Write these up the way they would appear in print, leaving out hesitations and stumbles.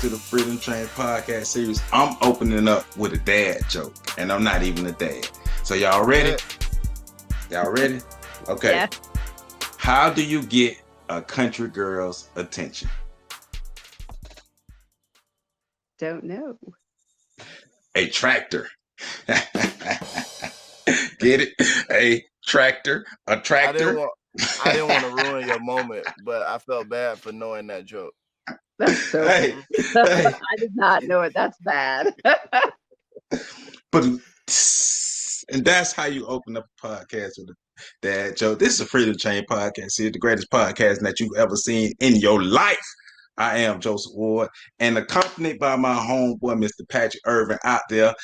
to the Freedom Train podcast series. I'm opening up with a dad joke, and I'm not even a dad. So y'all ready? Y'all ready? Okay. Yeah. How do you get a country girl's attention? Don't know. A tractor. Get it? A tractor. A tractor. I didn't want to ruin your moment, but I felt bad for knowing that joke. That's so Hey, bad. I did not know it. That's bad. But and that's how you open up a podcast with a dad joke. This is a Freedom Chain podcast. It's the greatest podcast that you've ever seen in your life. I am Joseph Ward, and accompanied by my homeboy, Mr. Patrick Irvin, out there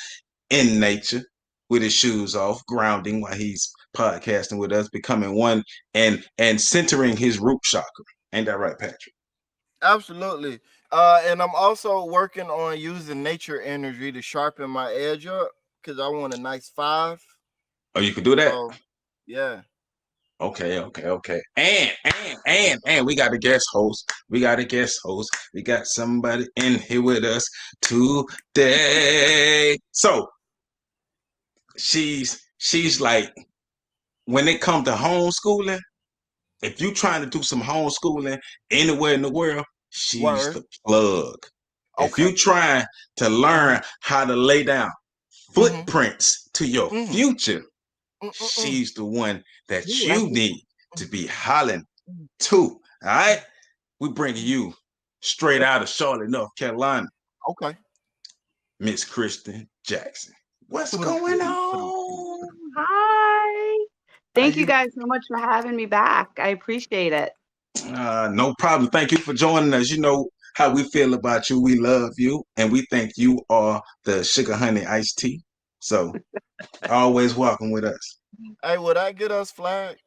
in nature with his shoes off, grounding while he's podcasting with us, becoming one and centering his root chakra. Ain't that right, Patrick? Absolutely. And I'm also working on using nature energy to sharpen my edge up because I want a nice 5. Oh, you can do that? So, yeah. Okay. And we got a guest host. We got somebody in here with us today. So she's like, when it comes to homeschooling, if you trying to do some homeschooling anywhere in the world, she's the plug. Okay. If you trying to learn how to lay down footprints to your future, she's the one that you need to be hollering to. All right? We bringing you straight out of Charlotte, North Carolina. Okay. Miss Kristin Jackson. What's going on? Hi. Thank you guys so much for having me back. I appreciate it. No problem. Thank you for joining us. You know how we feel about you. We love you, and we think you are the sugar honey iced tea. So always welcome with us. Hey, would I get us flagged?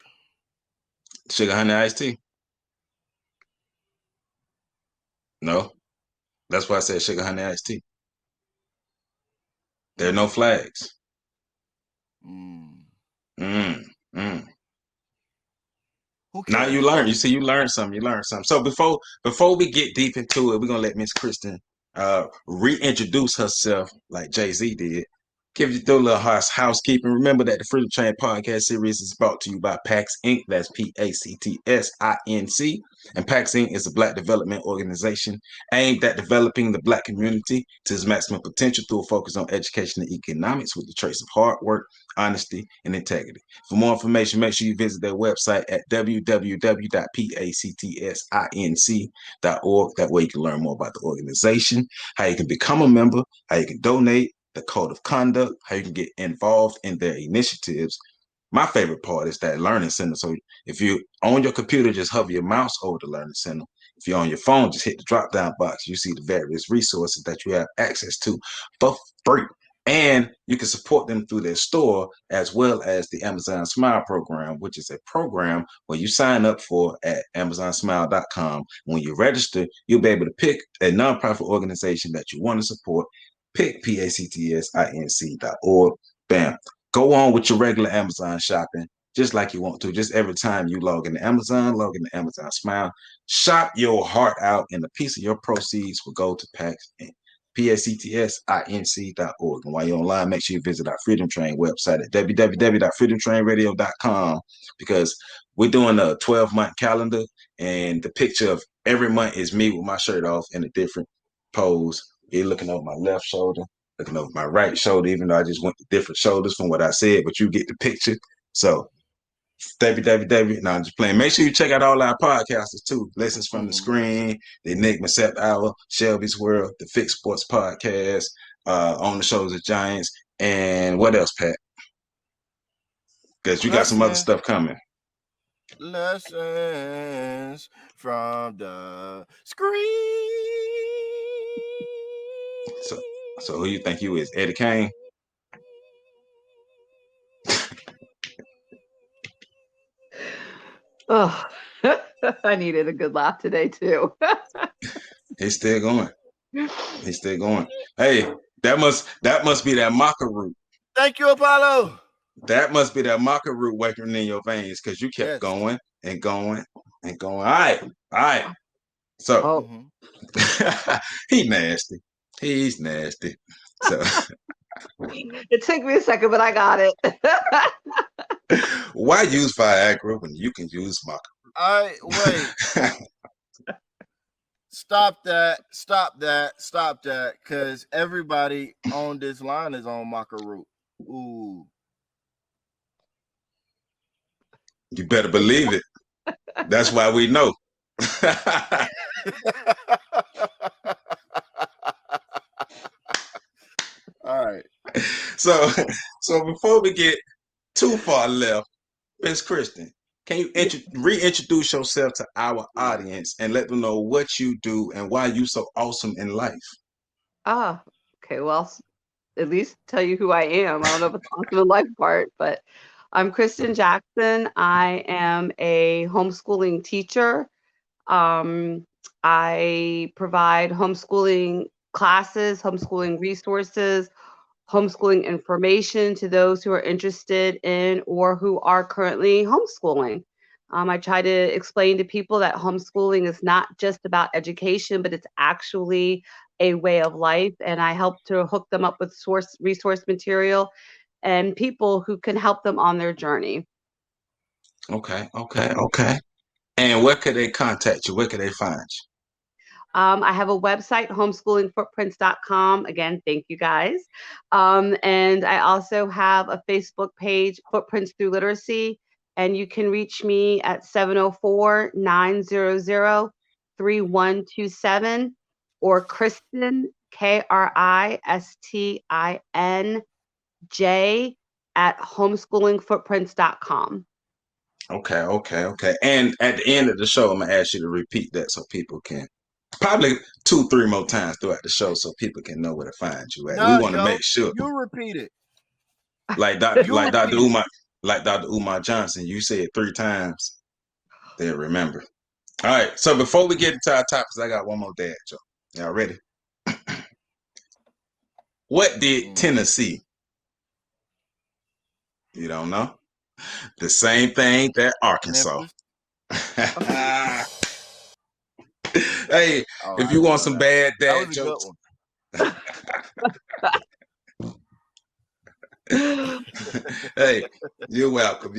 Sugar honey iced tea? No. That's why I said sugar honey iced tea. There are no flags. Now you learn. You see, you learn something. So before we get deep into it, we're gonna let Miss Kristin reintroduce herself like Jay-Z did. Give you a little housekeeping. Remember that the Freedom Train podcast series is brought to you by PAX Inc. That's PACTSINC. And PAX Inc. is a Black development organization aimed at developing the Black community to its maximum potential through a focus on education and economics with the traits of hard work, honesty, and integrity. For more information, make sure you visit their website at www.pactsinc.org. That way you can learn more about the organization, how you can become a member, how you can donate, the code of conduct, how you can get involved in their initiatives. My favorite part is that learning center. So if you on your computer, just hover your mouse over the learning center. If you're on your phone, just hit the drop down box. You see the various resources that you have access to for free. And you can support them through their store as well as the Amazon Smile program, which is a program where you sign up for at amazonsmile.com. When you register, you'll be able to pick a nonprofit organization that you want to support. Pick PACTSINC.org. Bam. Go on with your regular Amazon shopping, just like you want to. Just every time you log into Amazon, log into Amazon Smile, shop your heart out, and a piece of your proceeds will go to PACTSINC. PACTSINC.org. And while you're online, make sure you visit our Freedom Train website at www.freedomtrainradio.com because we're doing a 12-month calendar, and the picture of every month is me with my shirt off in a different pose. You're looking over my left shoulder, looking over my right shoulder, even though I just went to different shoulders from what I said, but you get the picture. So www. No, I'm just playing. Make sure you check out all our podcasters too. Lessons from the Screen, the Enigma Set Hour, Shelby's World, the Fixed Sports Podcast, On the Shoulders of Giants, and what else, Pat? Because you got some other stuff coming. Lessons from the Screen. So who you think you is? Eddie Kane? Oh, I needed a good laugh today too. He's still going. Hey, that must be that maca root. Thank you, Apollo. That must be that maca root working in your veins because you kept going and going and going. All right. So Oh, he nasty. He's nasty. So it took me a second, but I got it. why use Viagra when you can use Wait. Stop that, because everybody on this line is on maca root. Ooh. You better believe it. That's why we know. All right. So before we get too far left, Miss Kristin, can you reintroduce yourself to our audience and let them know what you do and why you so awesome in life? Ah, okay. Well, at least tell you who I am. I don't know if it's awesome in life part, but I'm Kristin Jackson. I am a homeschooling teacher. Um, I provide homeschooling classes, homeschooling resources, homeschooling information to those who are interested in or who are currently homeschooling. I try to explain to people that homeschooling is not just about education, but it's actually a way of life. And I help to hook them up with resource material and people who can help them on their journey. Okay. And where could they contact you? Where could they find you? I have a website, homeschoolingfootprints.com. Again, thank you guys. And I also have a Facebook page, Footprints Through Literacy, and you can reach me at 704-900-3127 or Kristin, KRISTINJ at homeschoolingfootprints.com. Okay. And at the end of the show, I'm gonna ask you to repeat that so people can probably 2-3 more times throughout the show so people can know where to find you at. We No, want to yo, make sure. you repeat it. Like Dr. Umar Johnson, you say it 3 times, they'll remember. All right. So before we get into our topics, I got one more dad joke. Y'all ready? What did Tennessee? You don't know? The same thing that Arkansas. Hey, if you want some bad dad jokes. Hey, you're welcome.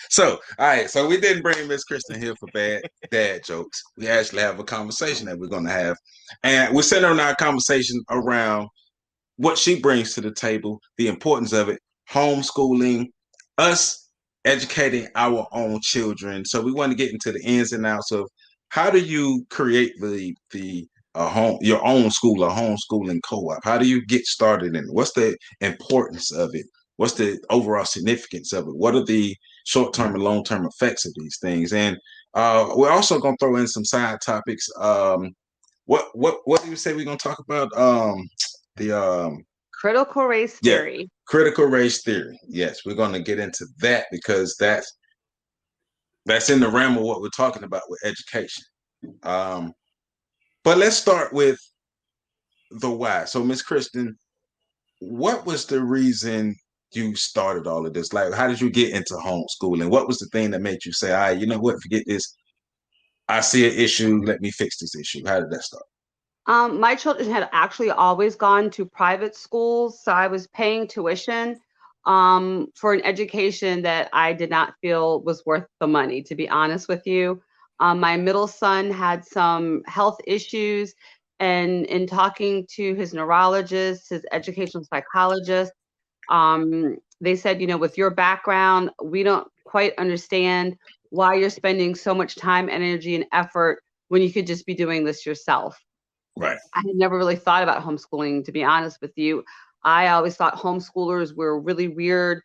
So, all right. So we didn't bring Miss Kristin here for bad dad jokes. We actually have a conversation that we're going to have. And we're centering our conversation around what she brings to the table, the importance of it, homeschooling, us educating our own children. So we want to get into the ins and outs of how do you create your own school, a homeschooling co-op? How do you get started in it? What's the importance of it? What's the overall significance of it? What are the short-term and long-term effects of these things? And we're also going to throw in some side topics. What do you say we're going to talk about? The Critical race theory. Critical race theory. Yes, we're going to get into that because that's in the realm of what we're talking about with education. But let's start with the why. So, Miss Kristin, what was the reason you started all of this? Like, how did you get into homeschooling? What was the thing that made you say, all right, you know what, forget this. I see an issue. Let me fix this issue. How did that start? My children had actually always gone to private schools, so I was paying tuition for an education that I did not feel was worth the money, to be honest with you. My middle son had some health issues, and in talking to his neurologist, his educational psychologist, they said, with your background, we don't quite understand why you're spending so much time, energy, and effort when you could just be doing this yourself. Right. I had never really thought about homeschooling, to be honest with you. I always thought homeschoolers were really weird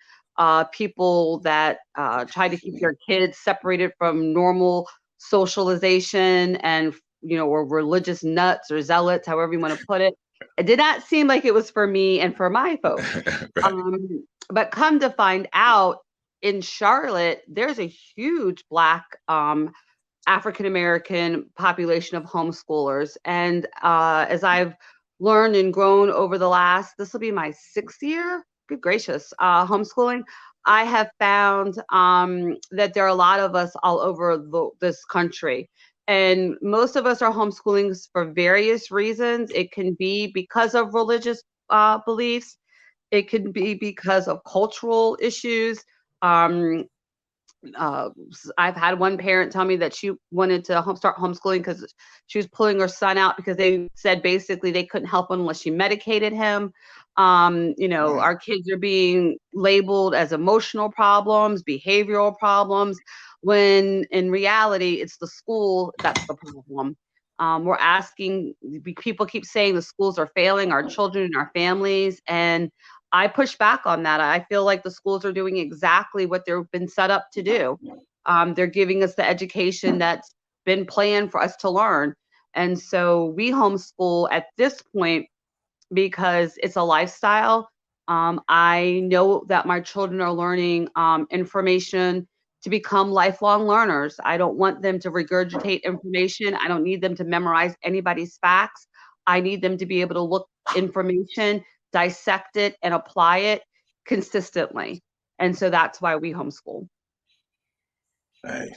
people that try to keep their kids separated from normal socialization and, were religious nuts or zealots, however you want to put it. It did not seem like it was for me and for my folks. Right. But come to find out, in Charlotte, there's a huge Black African-American population of homeschoolers. And as I've learned and grown over this will be my 6th year, good gracious, homeschooling, I have found that there are a lot of us all over this country. And most of us are homeschooling for various reasons. It can be because of religious beliefs. It can be because of cultural issues. I've had one parent tell me that she wanted to start homeschooling because she was pulling her son out because they said basically they couldn't help him unless she medicated him. Our kids are being labeled as emotional problems, behavioral problems, when in reality, it's the school that's the problem. We're asking, people keep saying the schools are failing our children and our families, and I push back on that. I feel like the schools are doing exactly what they've been set up to do. They're giving us the education that's been planned for us to learn. And so we homeschool at this point because it's a lifestyle. I know that my children are learning information to become lifelong learners. I don't want them to regurgitate information. I don't need them to memorize anybody's facts. I need them to be able to look information, dissect it, and apply it consistently. And so that's why we homeschool. Hey,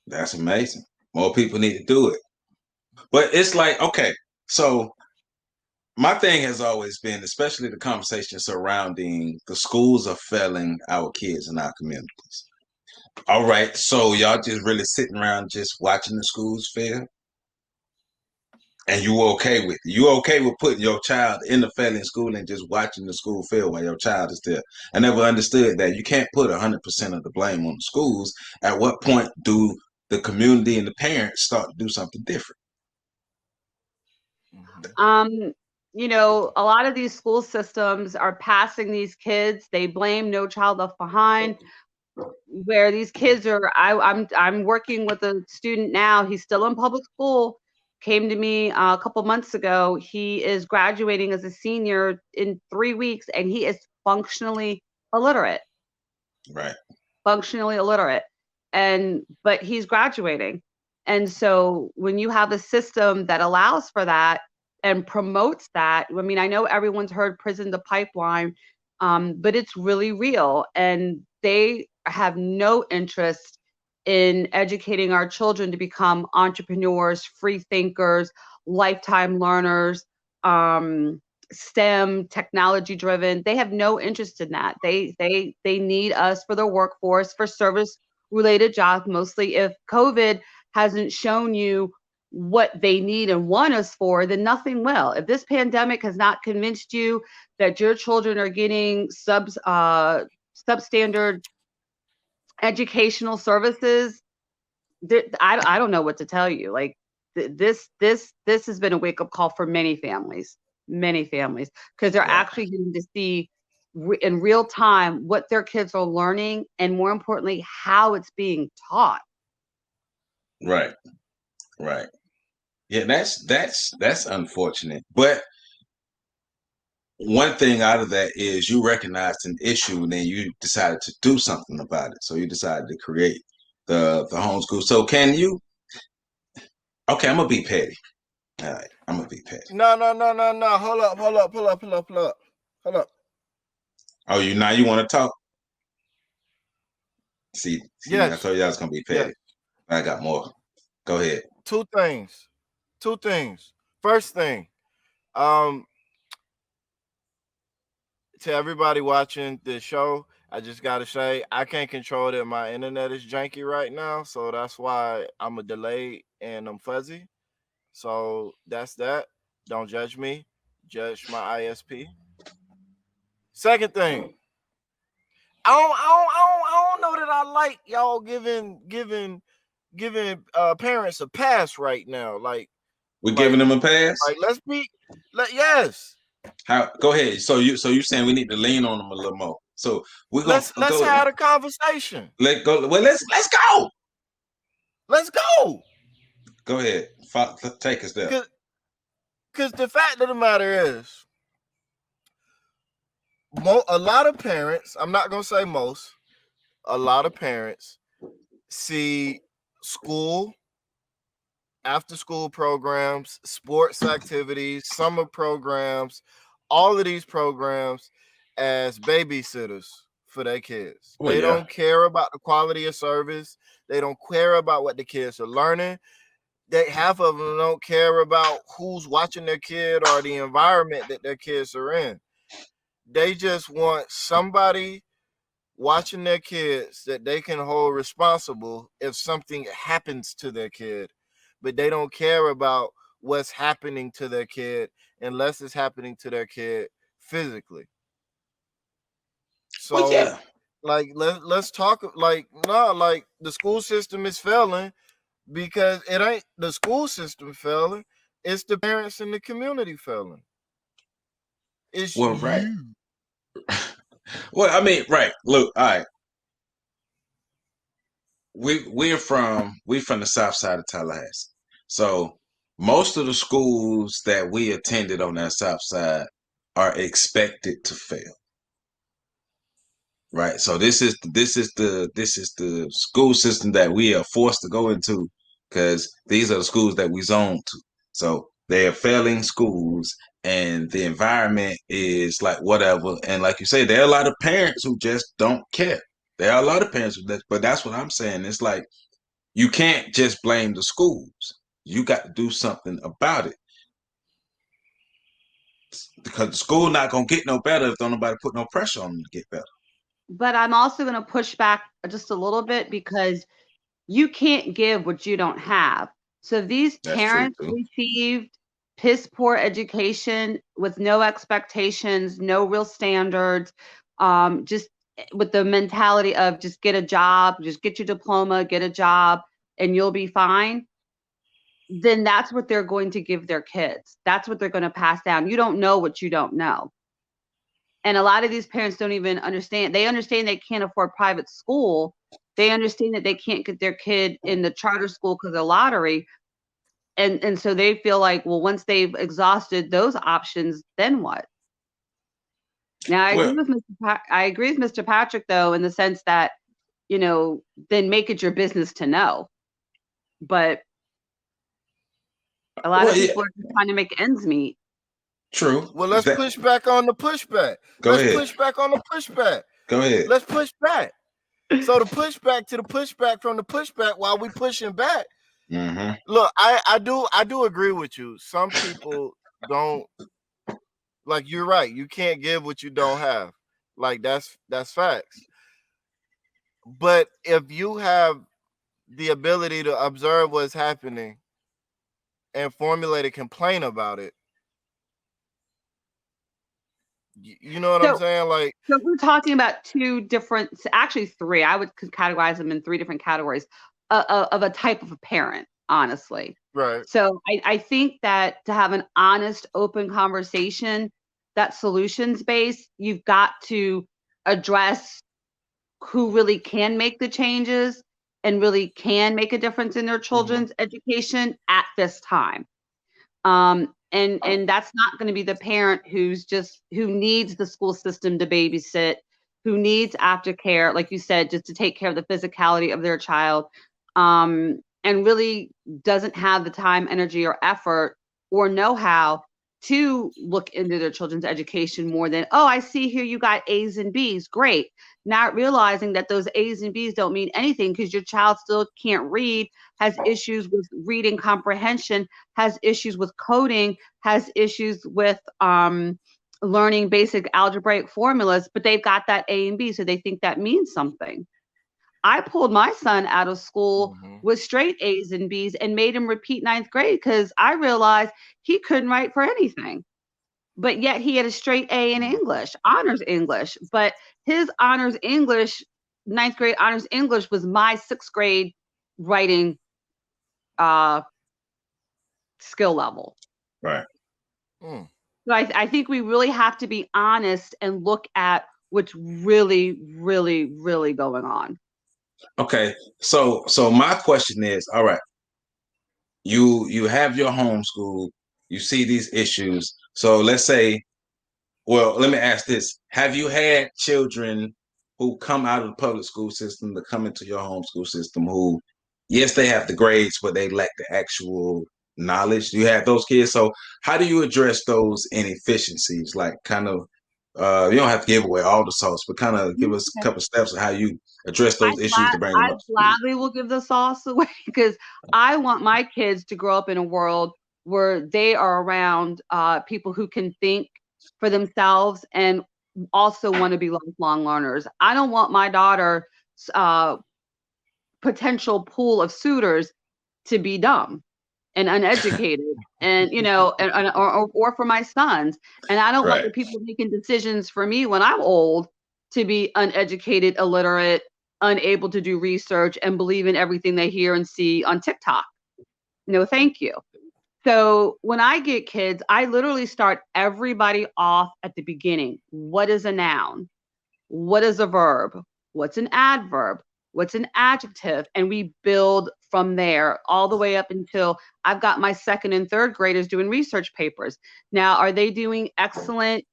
that's amazing. More people need to do it. But it's like, okay, so my thing has always been, especially the conversation surrounding the schools are failing our kids in our communities. All right, so y'all just really sitting around just watching the schools fail? And you okay with it? You okay with putting your child in the failing school and just watching the school fail while your child is there? I never understood that. You can't put 100% of the blame on the schools. At what point do the community and the parents start to do something different? A lot of these school systems are passing these kids. They blame No Child Left Behind, where these kids are. I'm working with a student now. He's still in public school. Came to me a couple months ago. He is graduating as a senior in 3 weeks, and he is functionally illiterate. Right. Functionally illiterate, but he's graduating. And so when you have a system that allows for that and promotes that, I mean, I know everyone's heard prison to pipeline, but it's really real, and they have no interest in educating our children to become entrepreneurs, free thinkers, lifetime learners, STEM, technology driven. They have no interest in that. They need us for the workforce, for service related jobs, mostly. If COVID hasn't shown you what they need and want us for, then nothing will. If this pandemic has not convinced you that your children are getting substandard educational services, I don't know what to tell you. Like this has been a wake up call for many families, because they're actually getting to see in real time what their kids are learning, and more importantly, how it's being taught. Right. Yeah, that's unfortunate. But one thing out of that is you recognized an issue and then you decided to do something about it. So you decided to create the homeschool. So can you? Okay, I'm gonna be petty. All right, I'm gonna be petty. No. Hold up. Oh, you want to talk? See, Yes. I told you I was gonna be petty. Yes. I got more. Go ahead. Two things. First thing, to everybody watching this show, I just gotta say I can't control that my internet is janky right now, so that's why I'm a delay and I'm fuzzy. So that's that. Don't judge me. Judge my ISP. Second thing, I don't know that I like y'all giving parents a pass right now. Like we're giving them a pass. Like yes. How? Go ahead. So you saying we need to lean on them a little more? So let's have a conversation. Let's go. Well, let's go. Let's go. Go ahead. Take us there. Because the fact of the matter is, a lot of parents, I'm not going to say most, a lot of parents see school, after school programs, sports activities, summer programs, all of these programs as babysitters for their kids. They don't care about the quality of service. They don't care about what the kids are learning. half of them don't care about who's watching their kid or the environment that their kids are in. They just want somebody watching their kids that they can hold responsible if something happens to their kid, but they don't care about what's happening to their kid unless it's happening to their kid physically. Well, So yeah. like let's talk like no, like the school system is failing because it ain't the school system failing, it's the parents in the community failing. It's Well, right. you. Well, I mean, right. Look, all right. We're from the south side of Tallahassee. So most of the schools that we attended on that south side are expected to fail. Right. So this is the school system that we are forced to go into because these are the schools that we zone to. So they are failing schools and the environment is like whatever. And like you say, there are a lot of parents who just don't care. There are a lot of parents but that's what I'm saying. It's like you can't just blame the schools. You got to do something about it. Because the school not gonna get no better if don't nobody put no pressure on them to get better. But I'm also going to push back just a little bit because you can't give what you don't have. So these That's true parents too. received piss poor education with no expectations, no real standards, just with the mentality of just get a job, just get your diploma, get a job, and you'll be fine. Then that's what they're going to give their kids. That's what they're going to pass down. You don't know what you don't know. And a lot of these parents don't even understand. They understand they can't afford private school. They understand that they can't get their kid in the charter school because of lottery. And so they feel like, well, once they've exhausted those options, then what? Now Well, I agree with Mr. Patrick though, in the sense that, then make it your business to know. But a lot of yeah, people are just trying to make ends meet. true. Well, let's push back on the pushback. Go Let's ahead. push back on the pushback. Go ahead. Let's push back. So the pushback to the pushback from the pushback while we pushing back. Mm-hmm. Look, I do agree with you. Some people don't, like, you're right. You can't give what you don't have. Like that's facts. But if you have the ability to observe what's happening and formulate a complaint about it, you know what I'm saying? Like, so we're talking about actually three. I would categorize them in three different categories of a type of a parent, honestly. right. So I think that to have an honest, open conversation that's solutions based, you've got to address who really can make the changes and really can make a difference in their children's education at this time. And that's not going to be the parent who needs the school system to babysit, who needs aftercare, like you said, just to take care of the physicality of their child, and really doesn't have the time, energy, or effort or know-how to look into their children's education more than, oh, I see here you got A's and B's, great. Not realizing that those A's and B's don't mean anything because your child still can't read, has issues with reading comprehension, has issues with coding, has issues with learning basic algebraic formulas, but they've got that A and B, so they think that means something. I pulled my son out of school with straight A's and B's and made him repeat ninth grade because I realized he couldn't write for anything. But yet he had a straight A in English, honors English. But his honors English, ninth grade honors English was my sixth grade writing skill level. Right. So I think we really have to be honest and look at what's really, really, really going on. Okay. So my question is, all right, you have your homeschool, you see these issues. So let's say, well, let me ask this. Have you had children who come out of the public school system to come into your homeschool system who, yes, they have the grades, but they lack the actual knowledge? Do you have those kids? So how do you address those inefficiencies? Like kind of You don't have to give away all the sauce, but kind of give us a Okay. couple steps of how you address those issues to bring them I up to speed. gladly will give the sauce away because I want my kids to grow up in a world where they are around people who can think for themselves and also want to be lifelong learners. I don't want my daughter's potential pool of suitors to be dumb and uneducated and or for my sons, and I don't want Right. the people making decisions for me when I'm old to be uneducated, illiterate, unable to do research, and believe in everything they hear and see on TikTok. No, thank you. So when I get kids, I literally start everybody off at the beginning. What is a noun? What is a verb? What's an adverb? What's an adjective? And we build from there all the way up until I've got my second and third graders doing research papers. Now, are they doing excellent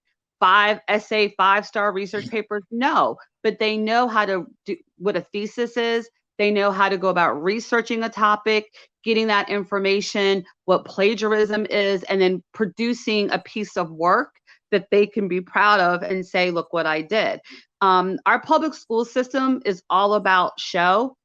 5-star research papers? No, but they know how to do what a thesis is. They know how to go about researching a topic, getting that information, what plagiarism is, and then producing a piece of work that they can be proud of and say, look what I did. Our public school system is all about show.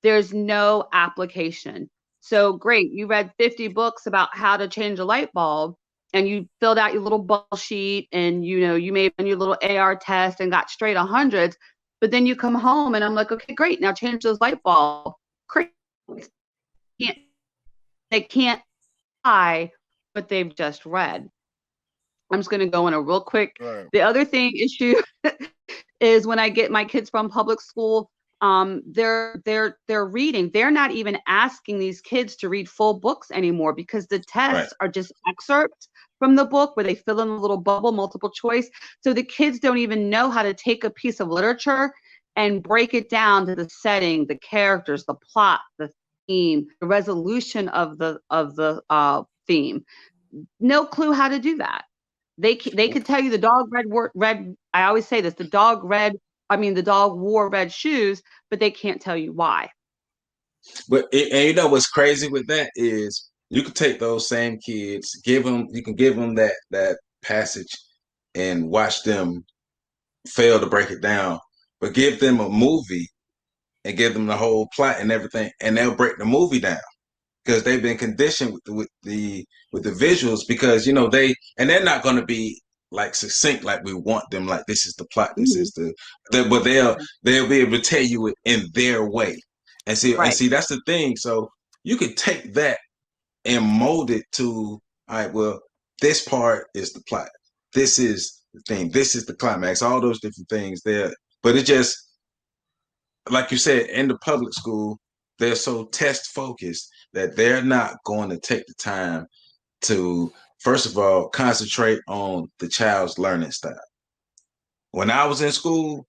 There's no application. So great, you read 50 books about how to change a light bulb and you filled out your little bubble sheet and you made your little AR test and got straight 100s, but then you come home and I'm like, okay, great, now change those light bulbs. Can't, they can't buy what they've just read. I'm just going to go in a real quick. Right. The other issue is when I get my kids from public school, they're reading. They're not even asking these kids to read full books anymore because the Right. tests are just excerpts from the book where they fill in a little bubble, multiple choice. So the kids don't even know how to take a piece of literature and break it down to the setting, the characters, the plot, the theme, the resolution of the theme. No clue how to do that. They could tell you the dog red. I always say this: the dog wore red shoes, but they can't tell you why. But and you know what's crazy with that is you can take those same kids, you can give them that passage and watch them fail to break it down, but give them a movie and give them the whole plot and everything, and they'll break the movie down because they've been conditioned with the visuals because they're not going to be like succinct like we want them, like this is the plot, this is but they'll be able to tell you it in their way Right. see that's the thing. So you could take that and mold it to, all right, well, this part is the plot, this is the thing, this is the climax, all those different things there. But it just, like you said, in the public school, they're so test focused that they're not going to take the time to, first of all, concentrate on the child's learning style. When I was in school,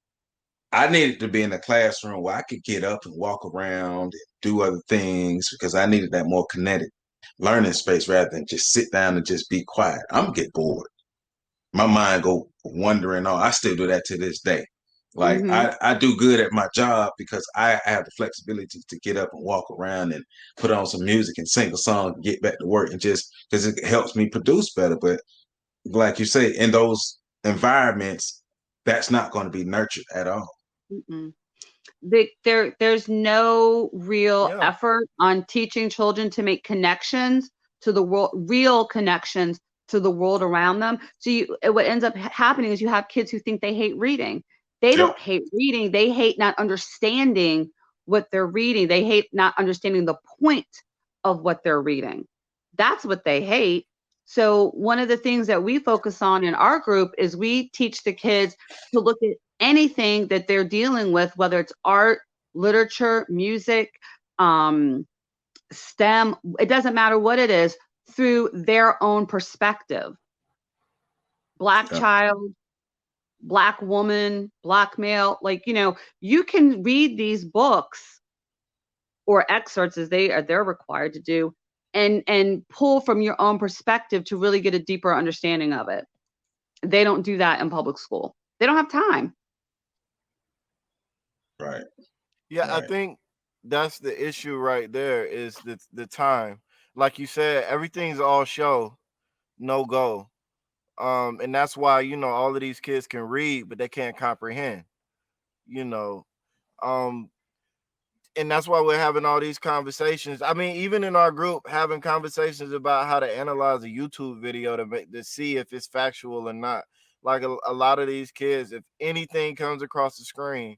I needed to be in a classroom where I could get up and walk around and do other things because I needed that more kinetic learning space rather than just sit down and just be quiet. I'm gonna get bored. My mind go wandering on. I still do that to this day. Like Mm-hmm. I do good at my job because I have the flexibility to get up and walk around and put on some music and sing a song, and get back to work, and just because it helps me produce better. But like you say, in those environments, that's not going to be nurtured at all. Mm-mm. There's no real Yeah. effort on teaching children to make connections to the world, real connections to the world around them. So what ends up happening is you have kids who think they hate reading. They Yep. don't hate reading. They hate not understanding what they're reading. They hate not understanding the point of what they're reading. That's what they hate. So one of the things that we focus on in our group is we teach the kids to look at anything that they're dealing with, whether it's art, literature, music, STEM, it doesn't matter what it is, through their own perspective. Black Yep. child, Black woman, Black male, you can read these books or excerpts as they're required to do and pull from your own perspective to really get a deeper understanding of it. They don't do that in public school. They don't have time. Right. Yeah, I Right. think that's the issue right there is the time. Like you said, everything's all show, no go. And that's why, you know, all of these kids can read, but they can't comprehend, you know. Um, and that's why we're having all these conversations. I mean, even in our group, having conversations about how to analyze a YouTube video to see if it's factual or not. Like a lot of these kids, if anything comes across the screen,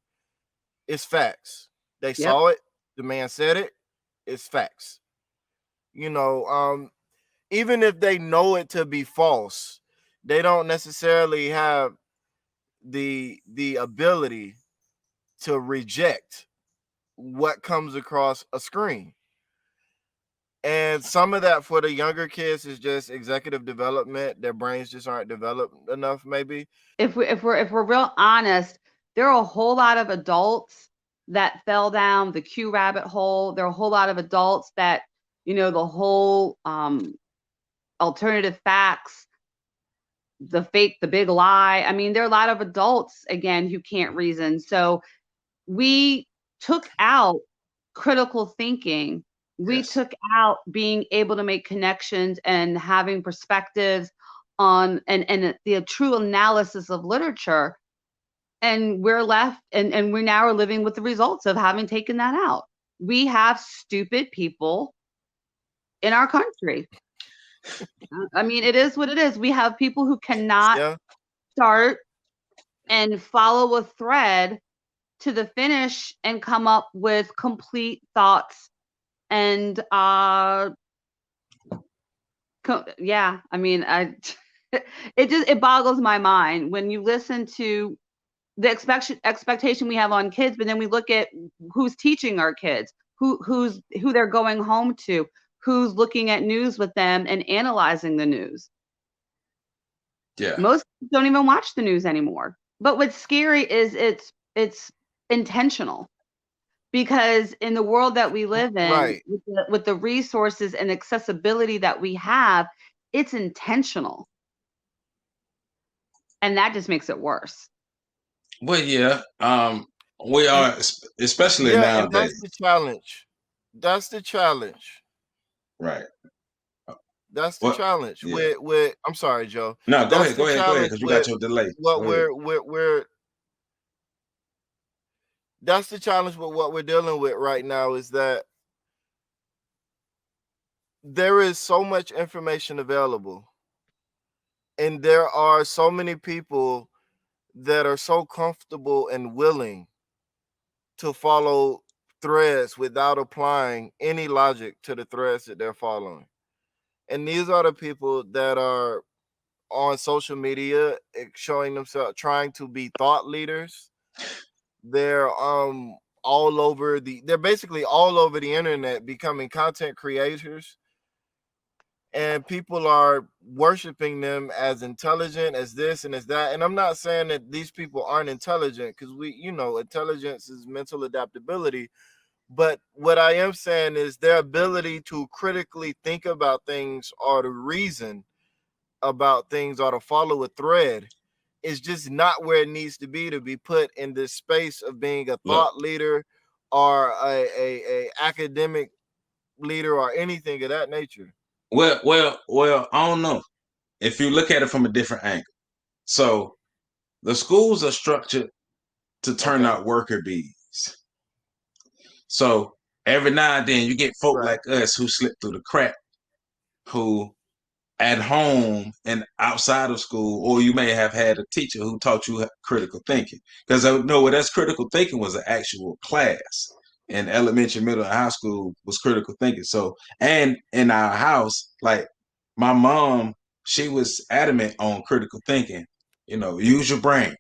it's facts. They Yep. saw it, the man said it, it's facts. You know, even if they know it to be false, they don't necessarily have the ability to reject what comes across a screen. And some of that for the younger kids is just executive development. Their brains just aren't developed enough, maybe. If we're real honest, there are a whole lot of adults that fell down the Q rabbit hole. There are a whole lot of adults that, you know, the whole alternative facts, the fake, the big lie. I mean, there are a lot of adults, again, who can't reason. So we took out critical thinking. We Yes. took out being able to make connections and having perspectives on and the true analysis of literature. And we're left and we now are living with the results of having taken that out. We have stupid people in our country. I mean, it is what it is. We have people who cannot start and follow a thread to the finish and come up with complete thoughts. And yeah, I mean, it boggles my mind when you listen to the expectation we have on kids, but then we look at who's teaching our kids, who they're going home to, who's looking at news with them and analyzing the news. Yeah. Most don't even watch the news anymore. But what's scary is it's intentional. Because in the world that we live in, Right. with the resources and accessibility that we have, it's intentional. And that just makes it worse. Well, yeah. We are, especially And nowadays. that's the challenge. That's the challenge. Right. That's the challenge. Yeah. With I'm sorry, Joe. No, go ahead, because you got with your delay. What we're that's the challenge with what we're dealing with right now is that there is so much information available, and there are so many people that are so comfortable and willing to follow threads without applying any logic to the threads that they're following. And these are the people that are on social media showing themselves trying to be thought leaders. They're they're basically all over the internet becoming content creators, and people are worshiping them as intelligent, as this and as that. And I'm not saying that these people aren't intelligent, because intelligence is mental adaptability. But what I am saying is their ability to critically think about things or to reason about things or to follow a thread is just not where it needs to be put in this space of being a thought leader or a academic leader or anything of that nature. Well, I don't know. If you look at it from a different angle. So the schools are structured to turn out worker bees. So every now and then you get folk like us who slip through the crack, who at home and outside of school, or you may have had a teacher who taught you critical thinking. Because I know what that's critical thinking was an actual class in elementary, middle, and high school was critical thinking. So, and in our house, like my mom, she was adamant on critical thinking. You know, use your brain.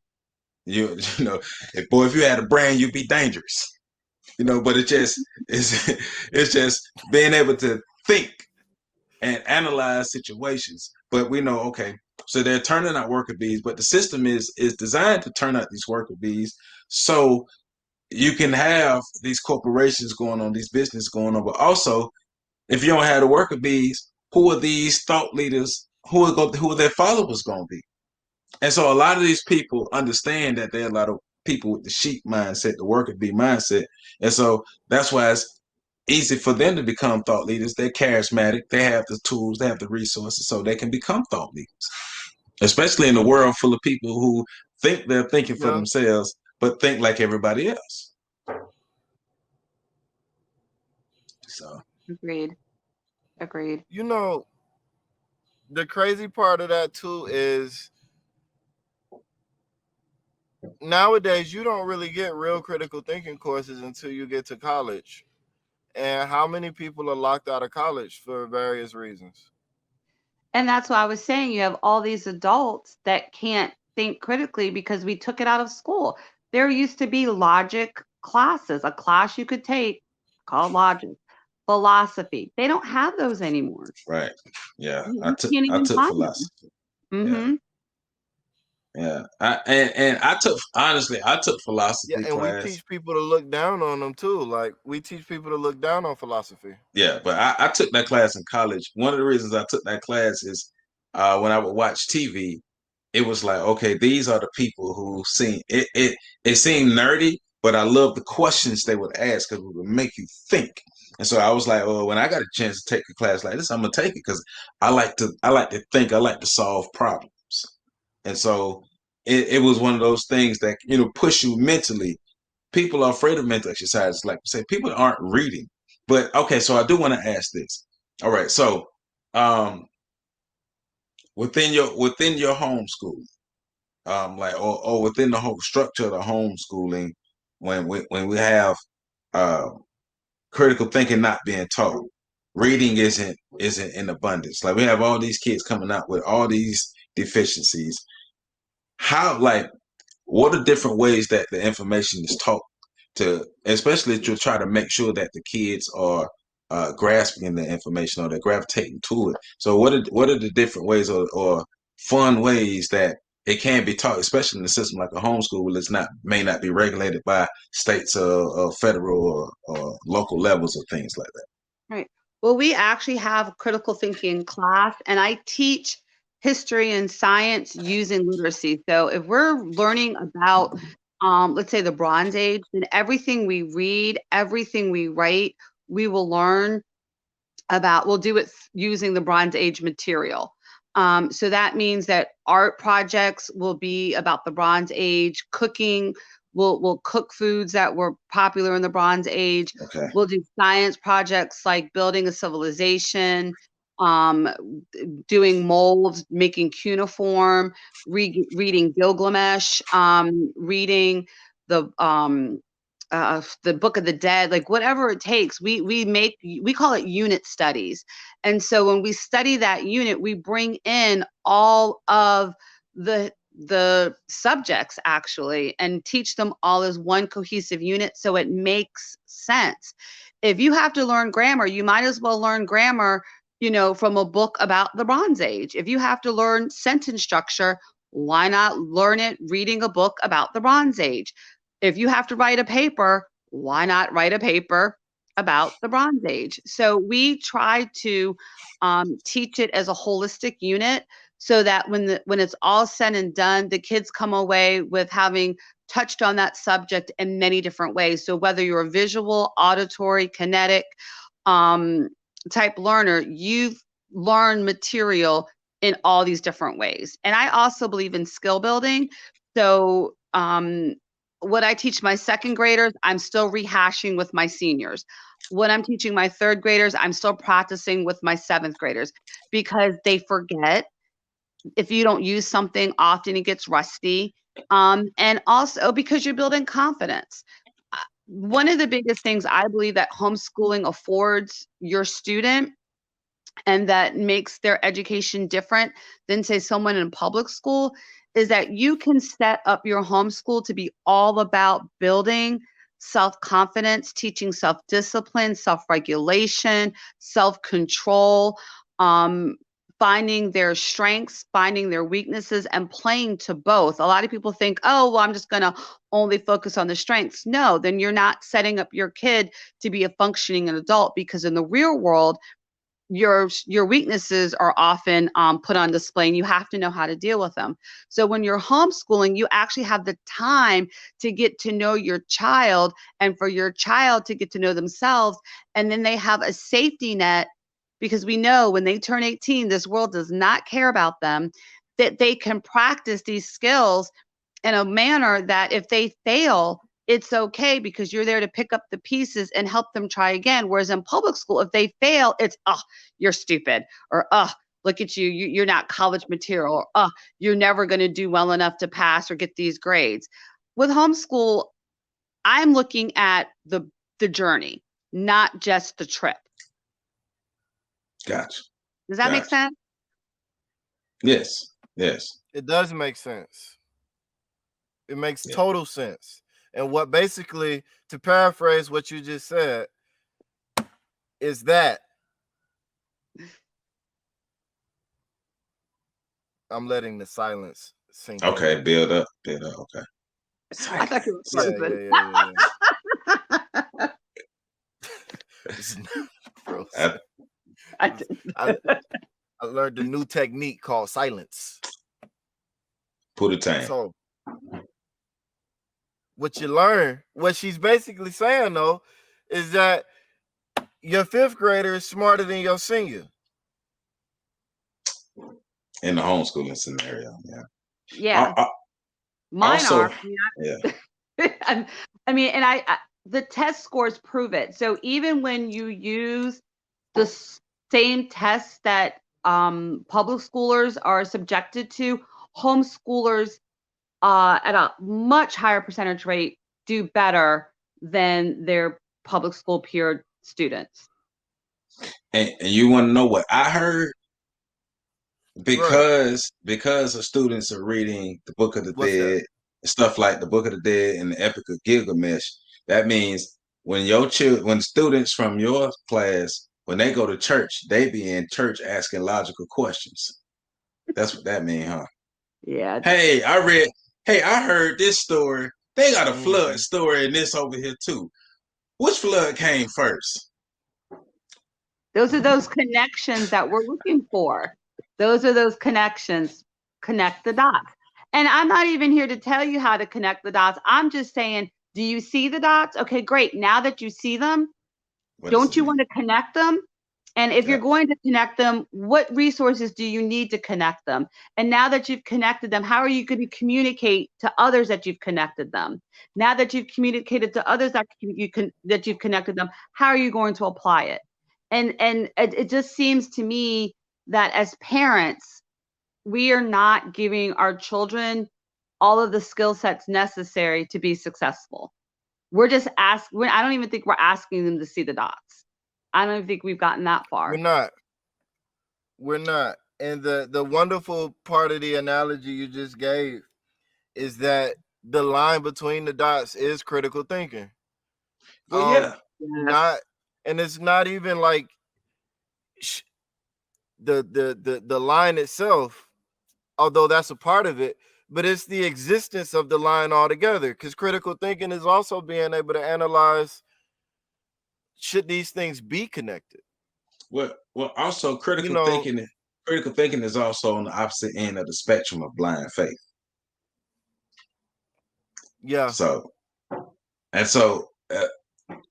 You know, if you had a brain, you'd be dangerous. You know, but it's just being able to think and analyze situations. But we know, okay, so they're turning out worker bees, but the system is designed to turn out these worker bees so you can have these corporations going on, these businesses going on, but also if you don't have the worker bees, who are these thought leaders? Who are their followers going to be? And so a lot of these people understand that there are a lot of people with the sheep mindset, the worker bee mindset, and so that's why it's easy for them to become thought leaders. They're charismatic. They have the tools. They have the resources, so they can become thought leaders. especially in a world full of people who think they're thinking for Yeah. themselves, but think like everybody else. So Agreed. Agreed. You know, the crazy part of that too is nowadays you don't really get real critical thinking courses until you get to college. And how many people are locked out of college for various reasons? And that's why I was saying you have all these adults that can't think critically because we took it out of school. There used to be logic classes, a class you could take called logic, philosophy. They don't have those anymore. right, yeah, You I you took can't I even took find them. philosophy. Yeah, Mm-hmm. yeah. And I took honestly, I took Yeah, philosophy and we class. teach people to look down on them too. Like we teach people to look down on philosophy. Yeah, but I took that class in college. One of the reasons I took that class is when I would watch TV, it was like, okay, these are the people who seem it seemed nerdy, but I love the questions they would ask because it would make you think. And so I was like, oh, when I got a chance to take a class like this, I'm gonna take it because I like to think, I like to solve problems. And so it was one of those things that, push you mentally. People are afraid of mental exercises. Like you say, people aren't reading. But okay, so I do want to ask this. All right, so um, within your homeschool, like or within the whole structure of the homeschooling, when we have uh, critical thinking not being taught, reading isn't in abundance. Like we have all these kids coming out with all these deficiencies. How like what are different ways that the information is taught to, especially to try to make sure that the kids are grasping the information or they're gravitating to it. So what are the different ways or fun ways that it can be taught, especially in a system like a homeschool where it's not may not be regulated by states or federal or local levels or things like that. Right. Well, we actually have a critical thinking class, and I teach history and science using literacy. So if we're learning about, let's say, the Bronze Age, then everything we read, everything we write, we will learn about, we'll do it using the Bronze Age material. So that means that art projects will be about the Bronze Age, cooking, we'll cook foods that were popular in the Bronze Age. Okay. We'll do science projects like building a civilization, um, doing molds, making cuneiform, reading Gilgamesh, reading the Book of the Dead, like whatever it takes. We call it unit studies. And so when we study that unit, we bring in all of the subjects actually and teach them all as one cohesive unit so it makes sense. If you have to learn grammar, you might as well learn grammar, from a book about the Bronze Age. If you have to learn sentence structure, why not learn it reading a book about the Bronze Age? If you have to write a paper, why not write a paper about the Bronze Age? So we try to teach it as a holistic unit so that when it's all said and done, the kids come away with having touched on that subject in many different ways. So whether you're a visual, auditory, kinetic um, type learner, you've learned material in all these different ways. And I also believe in skill building. So what I teach my second graders, I'm still rehashing with my seniors. What I'm teaching my third graders, I'm still practicing with my seventh graders because they forget. If you don't use something often, it gets rusty. And also because you're building confidence. One of the biggest things I believe that homeschooling affords your student and that makes their education different than, say, someone in public school is that you can set up your homeschool to be all about building self-confidence, teaching self-discipline, self-regulation, self-control, finding their strengths, finding their weaknesses, and playing to both. A lot of people think, oh, well, I'm just going to only focus on the strengths. No, then you're not setting up your kid to be a functioning adult, because in the real world, your weaknesses are often put on display and you have to know how to deal with them. So when you're homeschooling, you actually have the time to get to know your child and for your child to get to know themselves. And then they have a safety net because we know when they turn 18, this world does not care about them. that they can practice these skills in a manner that if they fail, it's okay because you're there to pick up the pieces and help them try again. Whereas in public school, if they fail, it's, oh, you're stupid, or, oh, look at you, you're not college material, or, oh, you're never going to do well enough to pass or get these grades. With homeschool, I'm looking at the journey, not just the trip. Gotcha. Does that make sense? Yes. Yes. It does make sense. It makes total sense. And what basically, to paraphrase what you just said, is that I'm letting the silence sink in. Okay, build up. Okay. I thought you were frozen. Bro, I learned a new technique called silence. Put a time. So what you learn, what she's basically saying though, is that your fifth grader is smarter than your senior. In the homeschooling scenario, yeah. Mine also, are. I mean, and I the test scores prove it. So even when you use the same tests that public schoolers are subjected to, homeschoolers at a much higher percentage rate do better than their public school peer students. And you want to know what I heard? Because of students are reading the Book of the Dead, stuff like the Book of the Dead and the Epic of Gilgamesh. That means when students from your class, when they go to church, they be in church asking logical questions. That's what that means, huh? Yeah. Hey, I heard this story. They got a flood story in this over here too. Which flood came first? Those are those connections that we're looking for. Those are those connections. Connect the dots. And I'm not even here to tell you how to connect the dots. I'm just saying, do you see the dots? Okay, great. Now that you see them, don't you want to connect them? And if you're going to connect them, what resources do you need to connect them? And now that you've connected them, how are you going to communicate to others that you've connected them? Now that you've communicated to others that you've connected them, how are you going to apply it? And it just seems to me that as parents, we are not giving our children all of the skill sets necessary to be successful. We're just I don't even think we're asking them to see the dots. I don't even think we've gotten that far. We're not. And the wonderful part of the analogy you just gave is that the line between the dots is critical thinking. Well, and it's not even like the line itself, although that's a part of it, but it's the existence of the line altogether. Because critical thinking is also being able to analyze, should these things be connected? Well, also critical thinking is also on the opposite end of the spectrum of blind faith. Yeah. So,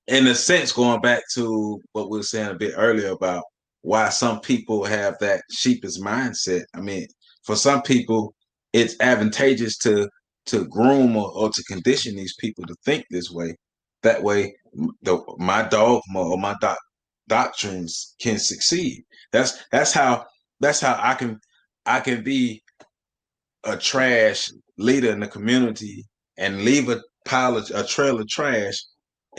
in a sense, going back to what we were saying a bit earlier about why some people have that sheepish mindset. I mean, for some people, it's advantageous to groom or to condition these people to think this way. That way, my dogma or my doctrines can succeed. That's how I can be a trash leader in the community and leave a trail of trash,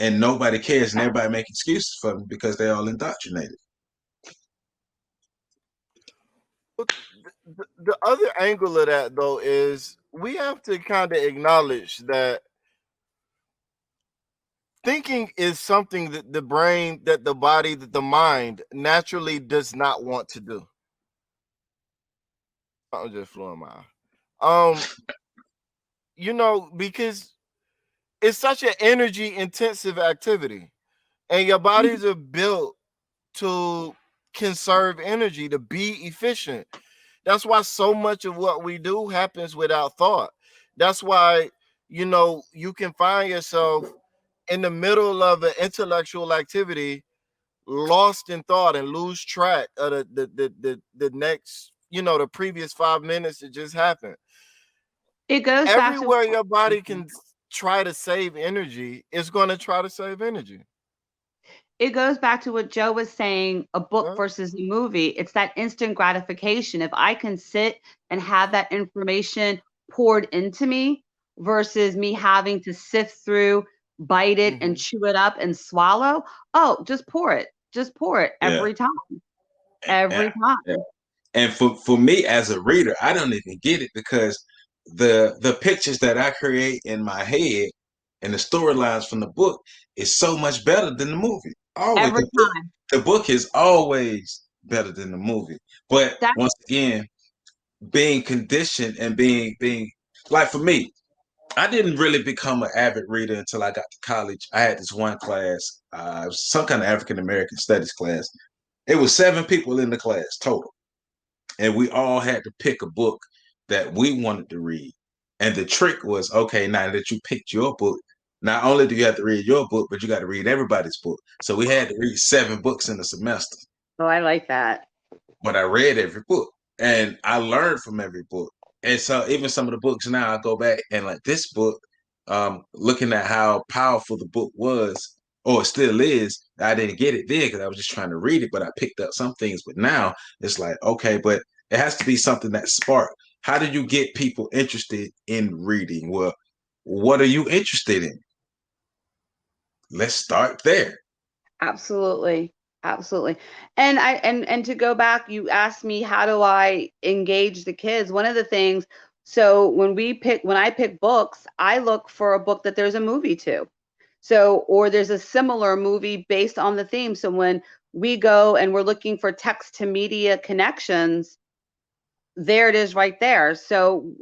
and nobody cares, and everybody make excuses for me because they're all indoctrinated. The other angle of that, though, is we have to kind of acknowledge that thinking is something that the brain, that the body, that the mind naturally does not want to do. I'm just flowing my eye. Because it's such an energy intensive activity, and your bodies are built to conserve energy, to be efficient. That's why so much of what we do happens without thought. That's why, you can find yourself in the middle of an intellectual activity, lost in thought, and lose track of the next the previous 5 minutes that just happened. It goes back to Everywhere your body can try to save energy, it's going to try to save energy. it goes back to what Joe was saying, a book Huh? versus a movie. It's that instant gratification. If I can sit and have that information poured into me versus me having to sift through, bite it and chew it up and swallow, oh, just pour it. Just pour it Yeah. every time. And, Every time. and for me as a reader, I don't even get it because the pictures that I create in my head and the storylines from the book is so much better than the movie. Always Every time. the book is always better than the movie. But That's once again, being conditioned and being like for me, I didn't really become an avid reader until I got to college. I had this one class, it was some kind of African American studies class. It was 7 people in the class total, and we all had to pick a book that we wanted to read. And the trick was, okay, now that you picked your book, not only do you have to read your book, but you got to read everybody's book. So we had to read 7 books in a semester. oh, I like that. But I read every book and I learned from every book. And so even some of the books now, I go back and like this book, looking at how powerful the book was, or it still is. I didn't get it then because I was just trying to read it, but I picked up some things. But now it's like, okay, but it has to be something that spark. How do you get people interested in reading? Well, what are you interested in? Let's start there. Absolutely. Absolutely. And and to go back, you asked me how do I engage the kids? One of the things, so when I pick books, I look for a book that there's a movie to. So or there's a similar movie based on the theme. So when we go and we're looking for text to media connections, there it is right there. So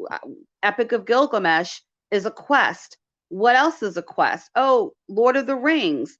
Epic of Gilgamesh is a quest. What else is a quest? Oh, Lord of the Rings,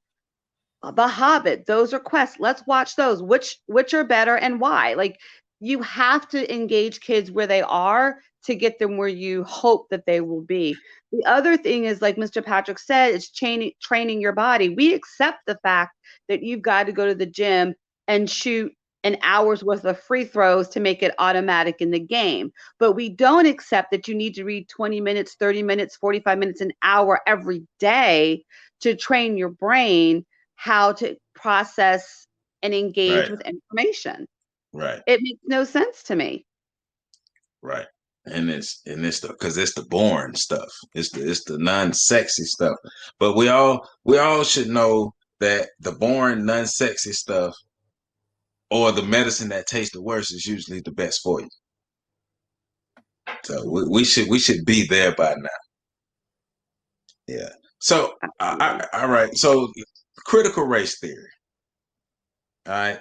The Hobbit, those are quests. Let's watch those. Which are better and why? Like you have to engage kids where they are to get them where you hope that they will be. The other thing is, like Mr. Patrick said, it's training your body. We accept the fact that you've got to go to the gym and shoot an hour's worth of free throws to make it automatic in the game. But we don't accept that you need to read 20 minutes, 30 minutes, 45 minutes, an hour every day to train your brain how to process and engage Right, with information. right, It makes no sense to me. right. And it's because it's the boring stuff. It's the non-sexy stuff. But we all should know that the boring, non-sexy stuff or the medicine that tastes the worst is usually the best for you. So we should be there by now. Yeah. So all right. So critical race theory. All right.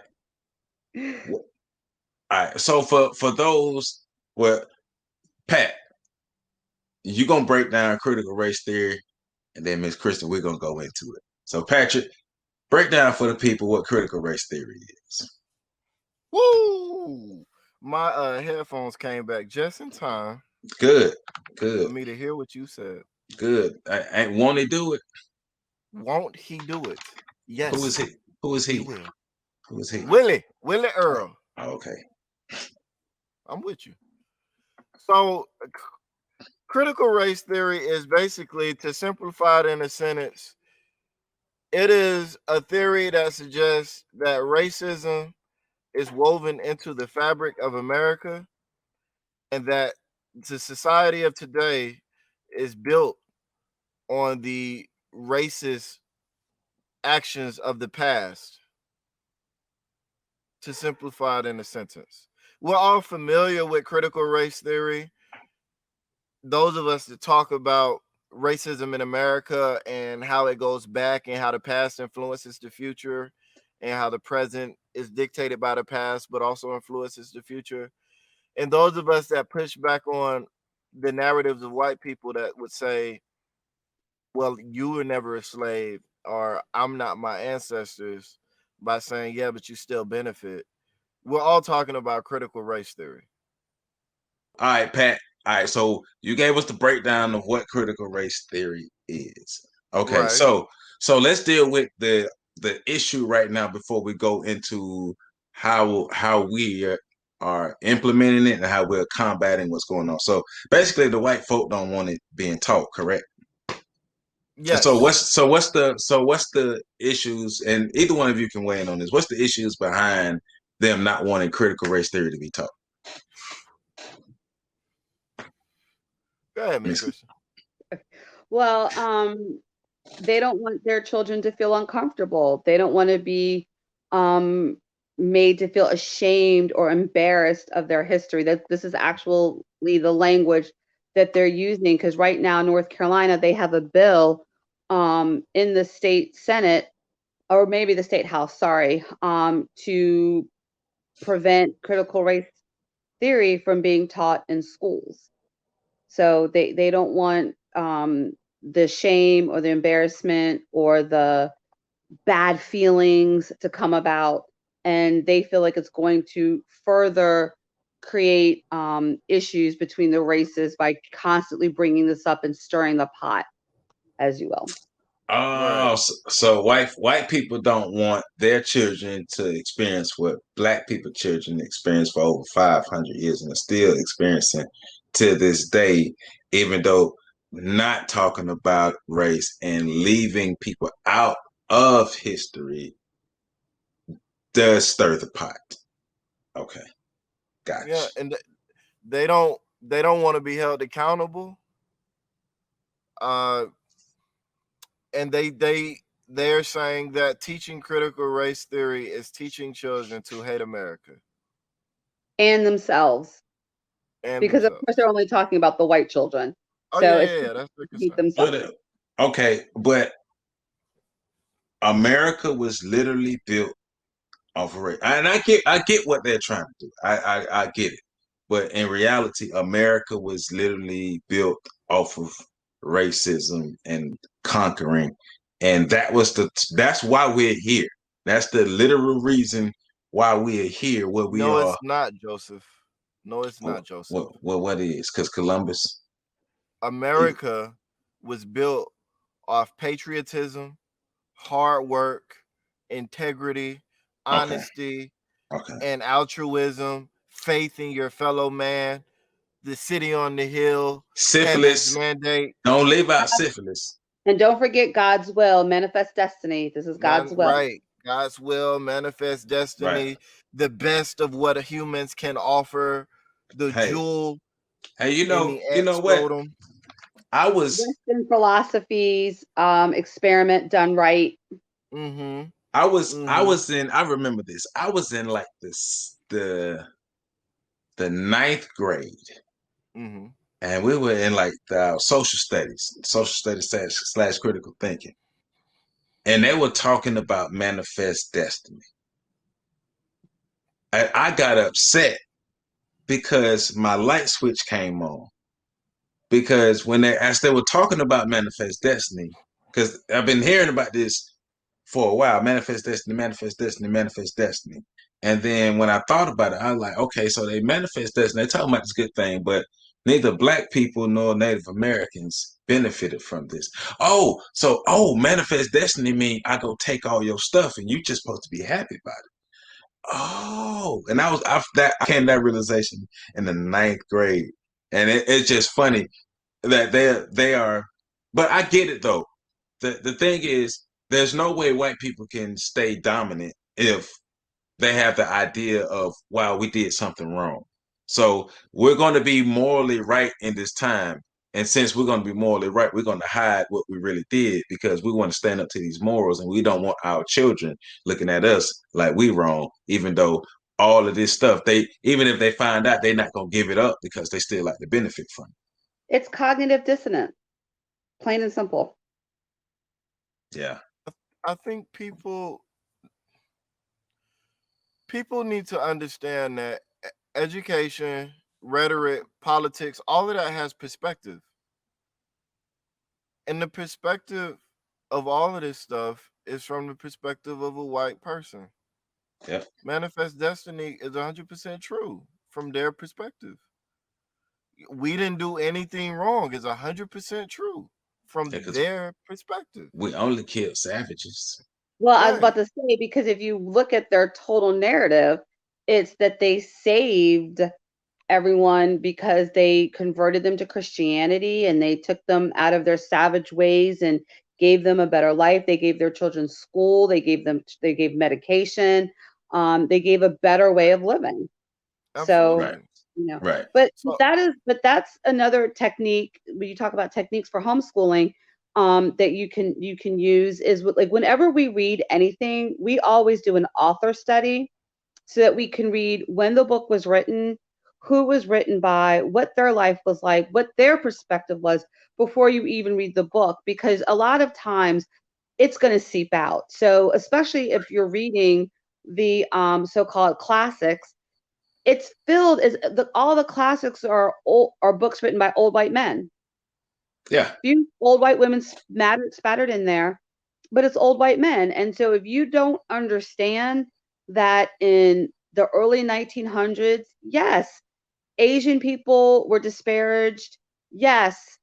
All right. So for those, well, Pat, you're gonna break down critical race theory, and then Miss Kristen, we're gonna go into it. So Patrick, break down for the people what critical race theory is. Woo! My headphones came back just in time Good, for good, me to hear what you said. good. Won't he do it? Won't he do it? Who Yes, is he? Who is he he? will. Who is he? Willie Earl. Oh, okay. I'm with you. So, critical race theory is basically, to simplify it in a sentence, it is a theory that suggests that racism is woven into the fabric of America and that the society of today is built on the racist actions of the past. To simplify it in a sentence, we're all familiar with critical race theory. Those of us that talk about racism in America and how it goes back and how the past influences the future and how the present is dictated by the past but also influences the future. And those of us that push back on the narratives of white people that would say, well, you were never a slave, or I'm not my ancestors, by saying, yeah, but you still benefit. We're all talking about critical race theory. All right, Pat. All right, so you gave us the breakdown of what critical race theory is. Okay, Right. so let's deal with the issue right now before we go into how we are implementing it and how we're combating what's going on. So basically, the white folk don't want it being taught, correct? Yes. So what's the issues? And either one of you can weigh in on this. What's the issues behind them not wanting critical race theory to be taught? Go ahead, Miss Kristin. Well, they don't want their children to feel uncomfortable. They don't want to be made to feel ashamed or embarrassed of their history. That this is actually the language that they're using, because right now in North Carolina they have a bill in the state Senate, or maybe the state House, sorry, to prevent critical race theory from being taught in schools. So they don't want the shame or the embarrassment or the bad feelings to come about, and they feel like it's going to further create issues between the races by constantly bringing this up and stirring the pot, as you will. Oh, Right. so white people don't want their children to experience what black people children experience for over 500 years and are still experiencing to this day, even though not talking about race and leaving people out of history does stir the pot. Okay, gotcha. Yeah, and they don't want to be held accountable. And they're saying that teaching critical race theory is teaching children to hate America And themselves, and because of themselves. course they're only talking about the white children. Oh So yeah, that's their hate concern. themselves. Okay, but America was literally built off of race, and I get what they're trying to do. I get it, but in reality, America was literally built off of racism and conquering, and that's why we're here. That's the literal reason why we are here where we No, are. it's not, Joseph. No, it's not, Joseph. What is? Because Columbus. America was built off patriotism, hard work, integrity, honesty, Okay. and altruism, faith in your fellow man, the city on the hill, Syphilis. heaven's mandate. Don't leave out syphilis. And don't forget God's will, manifest destiny. This is God's will. Right. God's will, manifest destiny, Right. the best of what humans can offer, the Hey. jewel Hey, in the you know what? scrotum. I was Western philosophies, experiment done right. Mm-hmm. I was in, I remember this. I was in like the ninth grade. Mm-hmm. And we were in like the social studies slash critical thinking. And they were talking about manifest destiny. And I got upset because my light switch came on. Because as they were talking about manifest destiny, because I've been hearing about this for a while, manifest destiny, manifest destiny, manifest destiny. And then when I thought about it, I was like, okay, so they manifest destiny, they're talking about this good thing, but neither black people nor Native Americans benefited from this. Manifest destiny means I go take all your stuff and you just supposed to be happy about it. Oh, and I came to that realization in the ninth grade. And it's just funny that they are, but I get it though. The thing is, there's no way white people can stay dominant if they have the idea of, wow, we did something wrong. So we're going to be morally right in this time. And since we're going to be morally right, we're going to hide what we really did because we want to stand up to these morals and we don't want our children looking at us like we wrong, even though all of this stuff, even if they find out, they're not going to give it up because they still like to benefit from it. It's cognitive dissonance, plain and simple. Yeah. I think people need to understand that education, rhetoric, politics, all of that has perspective. And the perspective of all of this stuff is from the perspective of a white person. Yep. Manifest destiny is 100% true from their perspective. We didn't do anything wrong is 100% true from their perspective. We only killed savages. Well, I was about to say, because if you look at their total narrative, It's that they saved everyone because they converted them to Christianity and they took them out of their savage ways and gave them a better life. They gave their children school. They gave medication. They gave a better way of living. So, Right. Absolutely. Right. but So that's another technique when you talk about techniques for homeschooling, that you can use is like whenever we read anything, we always do an author study so that we can read when the book was written, who it was written by, what their life was like, what their perspective was before you even read the book, because a lot of times it's going to seep out. So especially if you're reading the so-called classics, it's filled all the classics are books written by old white men. Yeah. Few old white women spattered in there, but it's old white men. And so if you don't understand that in the early 1900s, yes, Asian people were disparaged. Yes,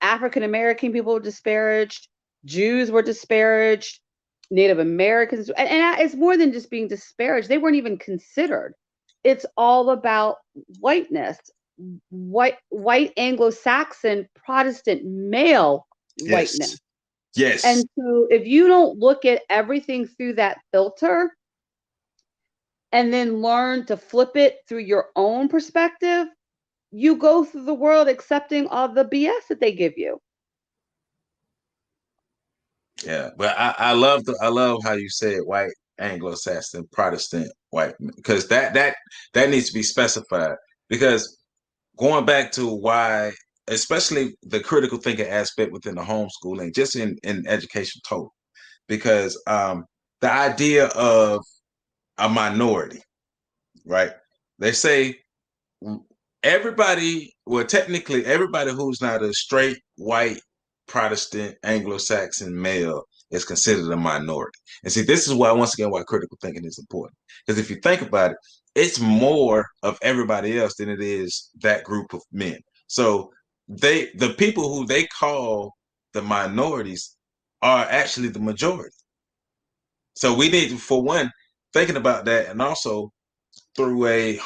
African American people were disparaged. Jews were disparaged. Native Americans, and it's more than just being disparaged. They weren't even considered. It's all about whiteness, white Anglo-Saxon Protestant male whiteness. Yes. Yes. And so if you don't look at everything through that filter and then learn to flip it through your own perspective, you go through the world accepting all the BS that they give you. Yeah, but I love I love how you said white Anglo-Saxon Protestant white, because that needs to be specified, because going back to why, especially the critical thinking aspect within the homeschooling, just in education total, because the idea of a minority, right? They say everybody, well, technically everybody who's not a straight white Protestant Anglo-Saxon male is considered a minority. And see, this is why, once again, why critical thinking is important. Because if you think about it, it's more of everybody else than it is that group of men. So the people who they call the minorities are actually the majority. So we need to, for one, thinking about that, and also through a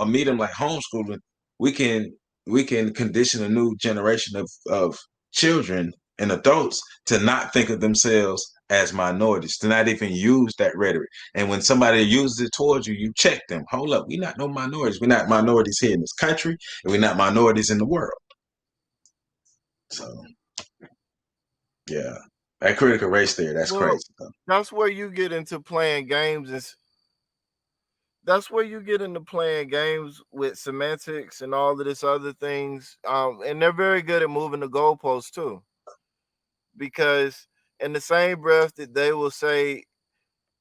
medium like homeschooling, we can condition a new generation of children and adults to not think of themselves as minorities, to not even use that rhetoric. And when somebody uses it towards you, you check them. Hold up, we're not no minorities. We're not minorities here in this country, and we're not minorities in the world. So yeah, that critical race theory, that's well, crazy though. that's where you get into playing games that's where you get into playing games with semantics and all of this other things. And they're very good at moving the goalposts too. Because in the same breath that they will say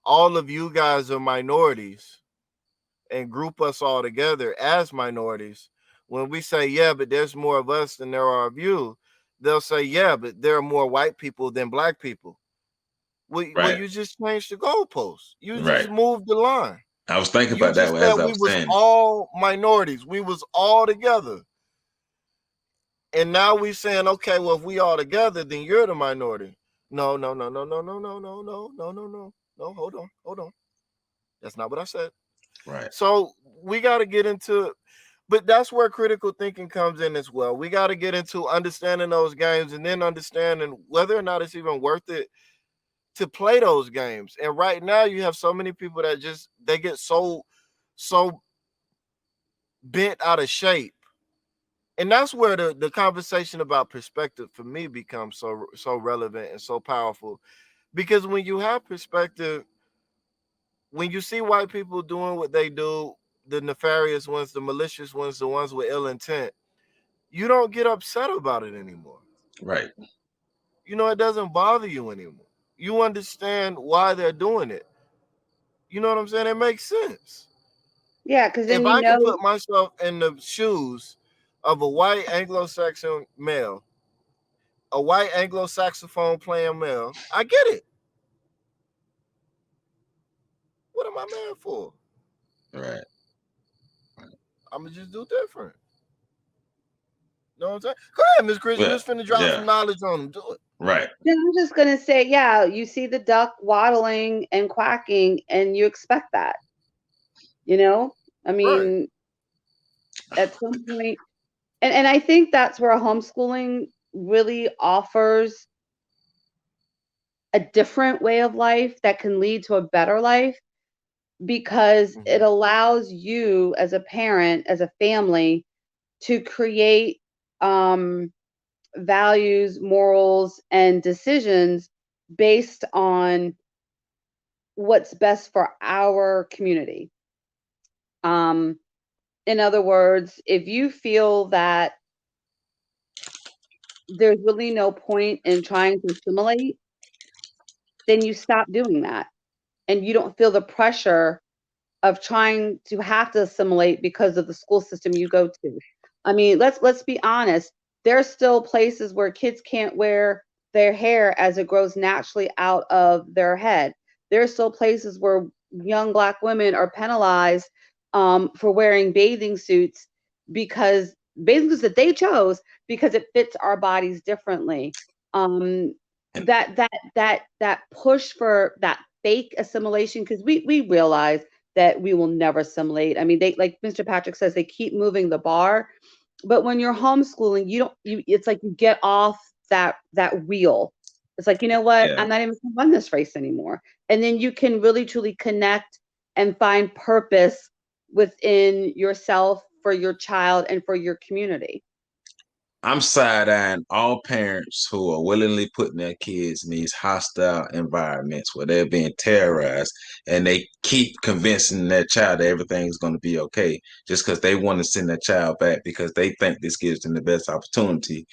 all of you guys are minorities and group us all together as minorities, when we say, yeah, but there's more of us than there are of you, they'll say, yeah, but there are more white people than black people. Well, Right, you just changed the goalposts. You just right. moved the line. I was thinking You about that just as said I we was was saying. all minorities. We was all together. And now we saying, okay, well, if we all together, then you're the minority. No, no, no, no, no, no, no, no, no, no, no, no. No, hold on, hold on. That's not what I said. Right, So we got to get into, but that's where critical thinking comes in as well. We got to get into understanding those games and then understanding whether or not it's even worth it to play those games. And right now you have so many people that just, they get so bent out of shape. And that's where the conversation about perspective for me becomes so relevant and so powerful. Because when you have perspective, when you see white people doing what they do, the nefarious ones, the malicious ones, the ones with ill intent, you don't get upset about it anymore. right. You know, it doesn't bother you anymore. You understand why they're doing it. You know what I'm saying? It makes sense. Yeah, because If then you I can know. put myself in the shoes of a white Anglo-Saxon male, a white Anglo-saxophone playing male, I get it. What am I mad for? Right. I'm gonna just do different. You know what I'm saying? Go ahead, Miss Chris. You Yeah. was finna drop Yeah. some knowledge on them. Do it. Right. Then I'm just gonna say, yeah, you see the duck waddling and quacking, and you expect that. You know, I Right. mean, at some point, and I think that's where homeschooling really offers a different way of life that can lead to a better life, because it Mhm. allows you as a parent, as a family, to create values, morals, and decisions based on what's best for our community. Um, in other words, if you feel that there's really no point in trying to assimilate, then you stop doing that. And you don't feel the pressure of trying to have to assimilate because of the school system you go to. I mean, let's be honest. There's still places where kids can't wear their hair as it grows naturally out of their head. There's still places where young black women are penalized for wearing bathing suits, because bathing suits that they chose because it fits our bodies differently. Um, And that push for that fake assimilation, because we realize that we will never assimilate. I mean, they, like Mr. Patrick says, they keep moving the bar. But when you're homeschooling, you don't you it's like you get off that wheel. It's like, you know what? yeah, I'm not even gonna run this race anymore. And then you can really truly connect and find purpose within yourself, for your child, and for your community. I'm side-eyeing all parents who are willingly putting their kids in these hostile environments where they're being terrorized, and they keep convincing their child that everything's going to be okay just because they want to send their child back because they think this gives them the best opportunity,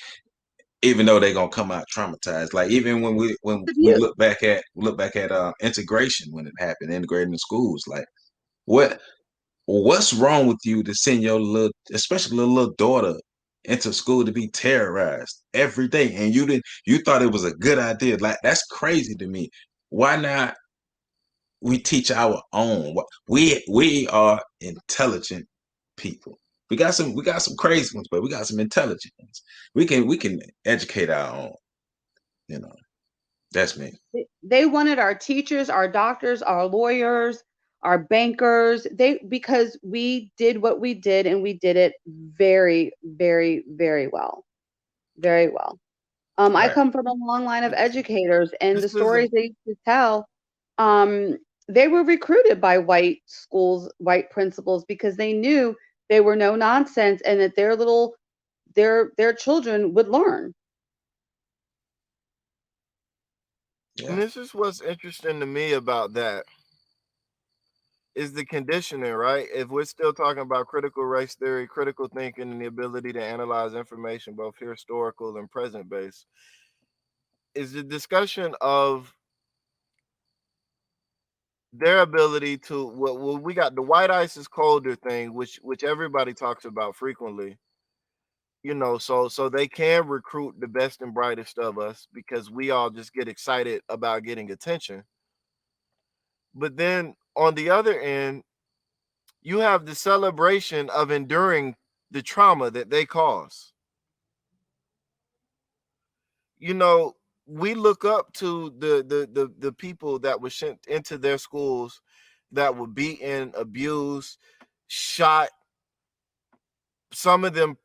even though they're gonna come out traumatized. Like even when we Abuse. look back at integration when it happened, integrating the schools, like what what's wrong with you to send your little, especially little daughter, into school to be terrorized every day, and you thought it was a good idea? Like that's crazy to me. Why not we teach our own? We are intelligent people. We got some crazy ones, but we got some intelligent ones. We can educate our own. You know, that's me. They wanted our teachers, our doctors, our lawyers, our bankers. They Because we did what we did, and we did it very, very, very well. Very well. I Right. come from a long line of educators, and the This stories isn't. they used to tell, um, they were recruited by white schools, white principals, because they knew they were no nonsense, and that their children would learn. And Yeah. this is what's interesting to me about that is the conditioning, right? If we're still talking about critical race theory, critical thinking, and the ability to analyze information, both historical and present based, is the discussion of their ability to what we got the white ice is colder thing, which everybody talks about frequently. So they can recruit the best and brightest of us because we all just get excited about getting attention. But then on the other end, you have the celebration of enduring the trauma that they cause. You know, we look up to the people that were sent into their schools that were beaten, abused, shot, some of them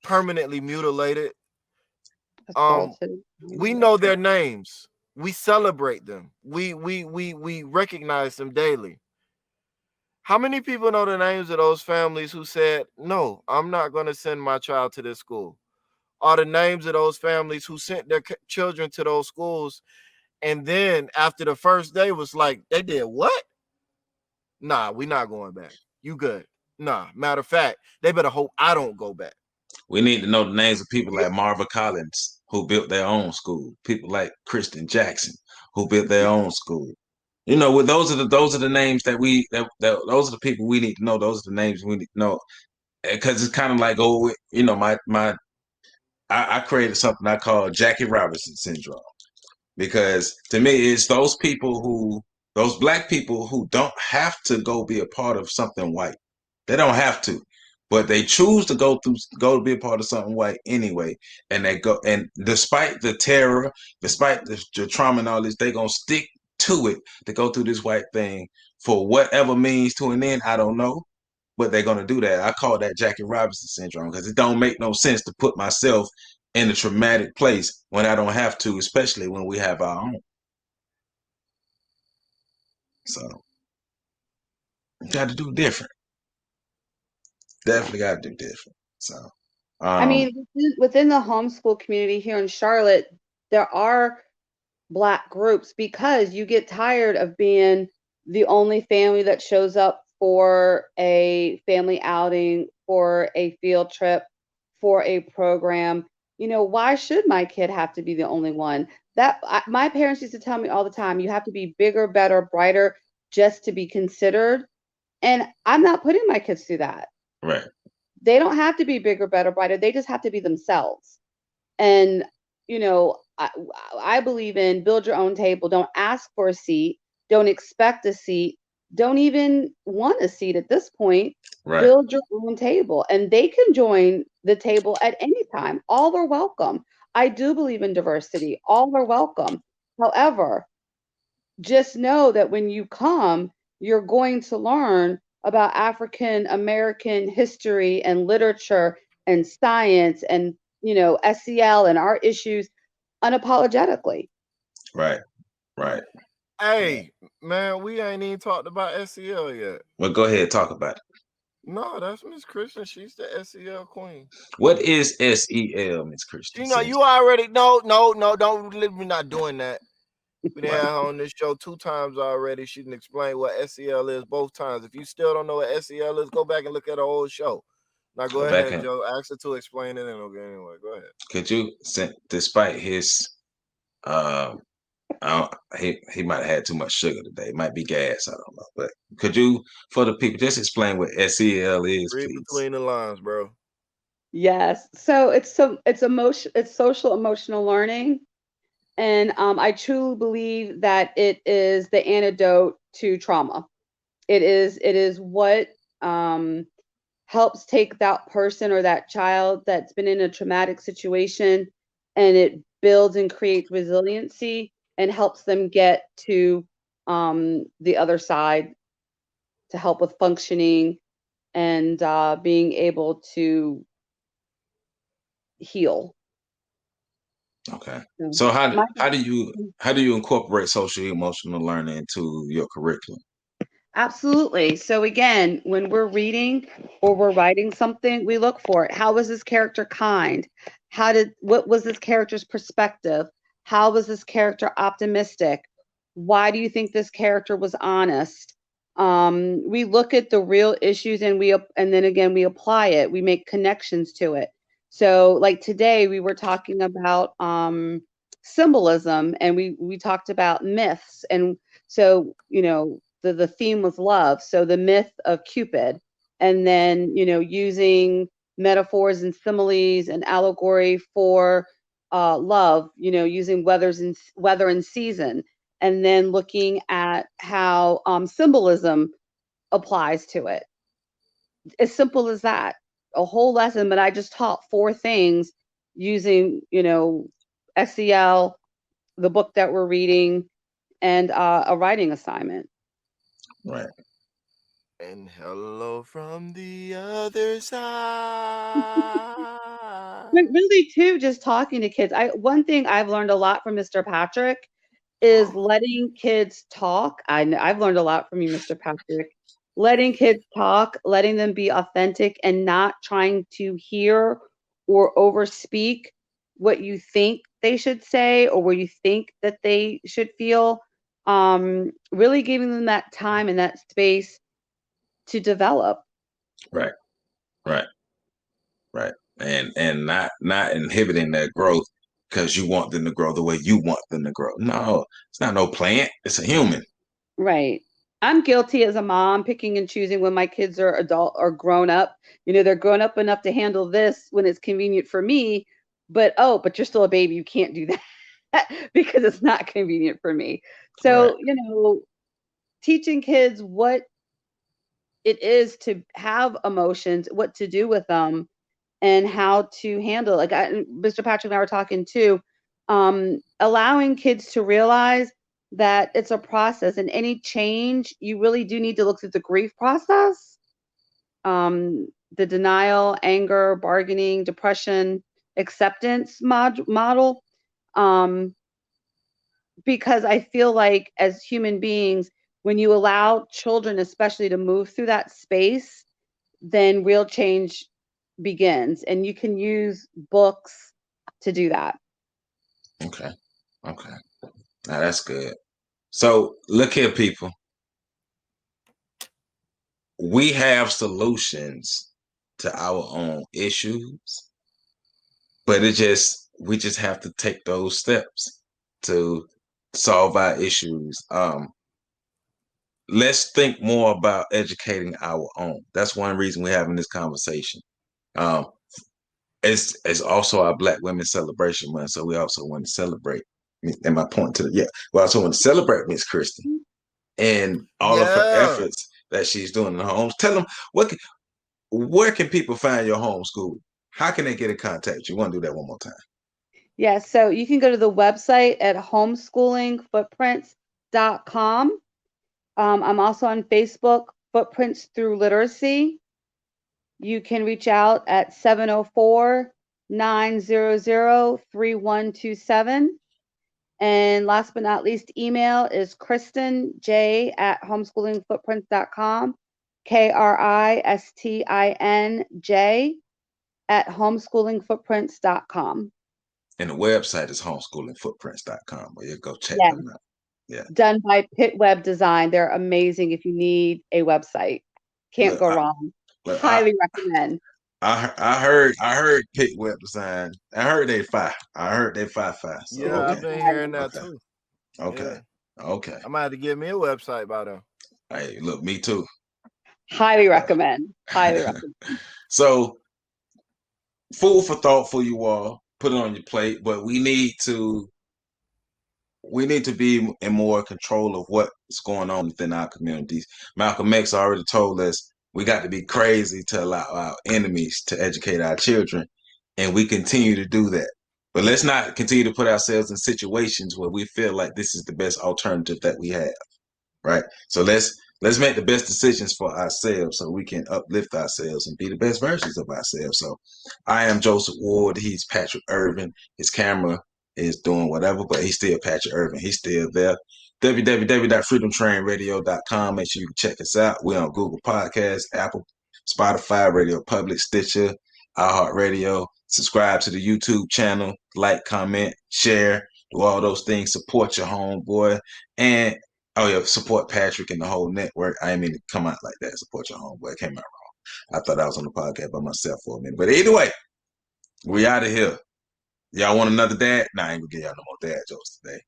permanently mutilated. Assaulted. We know their names. We celebrate them. We recognize them daily. How many people know the names of those families who said, "No, I'm not going to send my child to this school"? Are the names of those families who sent their children to those schools, and then after the first day was like, they did what? Nah, we not going back. You good? Nah. Matter of fact, they better hope I don't go back. We need to know the names of people like Marva Collins, who built their own school. People like Kristin Jackson, who built their own school. With those are the names that those are the people we need to know. Those are the names we need to know, because it's kind of like, oh, I created something I call Jackie Robinson syndrome, because to me it's those black people who don't have to go be a part of something white. They don't have to, but they choose to go to be a part of something white anyway, and they go, and despite the terror, despite the trauma and all this, they gonna stick to it to go through this white thing for whatever means to an end. I don't know, but they're gonna do that. I call that Jackie Robinson syndrome because it don't make no sense to put myself in a traumatic place when I don't have to, especially when we have our own. So got to do different. Definitely got to do different. So, I mean, within the homeschool community here in Charlotte, there are Black groups because you get tired of being the only family that shows up for a family outing, for a field trip, for a program. Why should my kid have to be the only one? My parents used to tell me all the time, you have to be bigger, better, brighter just to be considered. And I'm not putting my kids through that. right. They don't have to be bigger, better, brighter. They just have to be themselves. And, I believe in build your own table. Don't ask for a seat. Don't expect a seat. Don't even want a seat at this point. Right. Build your own table. And they can join the table at any time. All are welcome. I do believe in diversity. All are welcome. However, just know that when you come, you're going to learn about African American history and literature and science and SEL and our issues unapologetically. Right. Right. Hey, man, we ain't even talked about SEL yet. Well, go ahead, talk about it. No, that's Miss Kristin. She's the SEL queen. What is SEL, Miss Kristin? You already no, don't let me not doing that. We done had her on this show 2 times already. She didn't explain what SEL is both times. If you still don't know what SEL is, go back and look at her old show. Now go ahead, Joe. Ask her to explain it anyway. Go ahead. Could you, despite his he might have had too much sugar today. It might be gas. I don't know. But could you, for the people, just explain what SEL is, Read please? between the lines, bro. Yes. So it's social emotional learning. And I truly believe that it is the antidote to trauma. It is what helps take that person or that child that's been in a traumatic situation, and it builds and creates resiliency and helps them get to the other side to help with functioning and being able to heal. Okay. So how do you incorporate social emotional learning into your curriculum? Absolutely. So again, when we're reading or we're writing something, we look for it. How was this character kind? What was this character's perspective? How was this character optimistic? Why do you think this character was honest? We look at the real issues and then again we apply it. We make connections to it. So like today we were talking about symbolism, and we talked about myths, and so the theme was love. So the myth of Cupid, and then, using metaphors and similes and allegory for love, using weather and season, and then looking at how symbolism applies to it. As simple as that, a whole lesson, but I just taught 4 things using, SEL, the book that we're reading, and a writing assignment. Right. And hello from the other side. But really, too, just talking to kids. One thing I've learned a lot from Mr. Patrick is letting kids talk. I've learned a lot from you, Mr. Patrick. Letting kids talk, letting them be authentic, and not trying to hear or overspeak what you think they should say or what you think that they should feel. Really giving them that time and that space to develop. Right. And not inhibiting that growth because you want them to grow the way you want them to grow. No, it's not no plant. It's a human. Right. I'm guilty as a mom, picking and choosing when my kids are adult or grown up. They're grown up enough to handle this when it's convenient for me, but you're still a baby. You can't do that because it's not convenient for me. So, Right. Teaching kids what it is to have emotions, what to do with them, and how to handle. Like Mr. Patrick and I were talking too, allowing kids to realize that it's a process, and any change, you really do need to look at the grief process, the denial, anger, bargaining, depression, acceptance model. Because I feel like as human beings, when you allow children, especially, to move through that space, then real change begins. And you can use books to do that. Okay. Okay. Now that's good. So look here, people. We have solutions to our own issues, but we just have to take those steps to solve our issues. Let's think more about educating our own. That's one reason we're having this conversation. Um, it's also our Black Women Celebration Month, so we also want to celebrate. And my point to we also want to celebrate Miss Kristin and all of her efforts that she's doing in the homes. Tell them where can people find your homeschool? How can they get in contact? You want to do that one more time? Yeah, so you can go to the website at homeschoolingfootprints.com. I'm also on Facebook, Footprints Through Literacy. You can reach out at 704-900-3127. And last but not least, email is KristinJ@homeschoolingfootprints.com, KristinJ@homeschoolingfootprints.com. And the website is homeschoolingfootprints.com, where you go check Yeah. them out. Yeah. Done by Pitt Web Design. They're amazing if you need a website. Can't go wrong. Highly recommend. I heard Pitt Web Design. I heard they 5. I heard they 5. So, yeah, okay. I've been hearing that too. Okay. Yeah. Okay. I might have to get me a website by them. Hey, look, me too. Highly recommend. Highly recommend. So, food for thought for you all. Put it on your plate, but we need to be in more control of what's going on within our communities. Malcolm X already told us we got to be crazy to allow our enemies to educate our children, and we continue to do that. But let's not continue to put ourselves in situations where we feel like this is the best alternative that we have, right? So let's make the best decisions for ourselves so we can uplift ourselves and be the best versions of ourselves. So I am Joseph Ward. He's Patrick Irvin. His camera is doing whatever, but he's still Patrick Irvin. He's still there. www.freedomtrainradio.com. Make sure you can check us out. We're on Google Podcasts, Apple, Spotify, Radio Public, Stitcher, iHeartRadio. Subscribe to the YouTube channel, like, comment, share, do all those things. Support your homeboy. And support Patrick and the whole network. I didn't mean to come out like that. Support your homeboy. It came out wrong. I thought I was on the podcast by myself for a minute. But either way, we out of here. Y'all want another dad? Nah, I ain't gonna give y'all no more dad jokes today.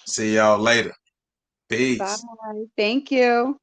See y'all later. Peace. Bye. Thank you.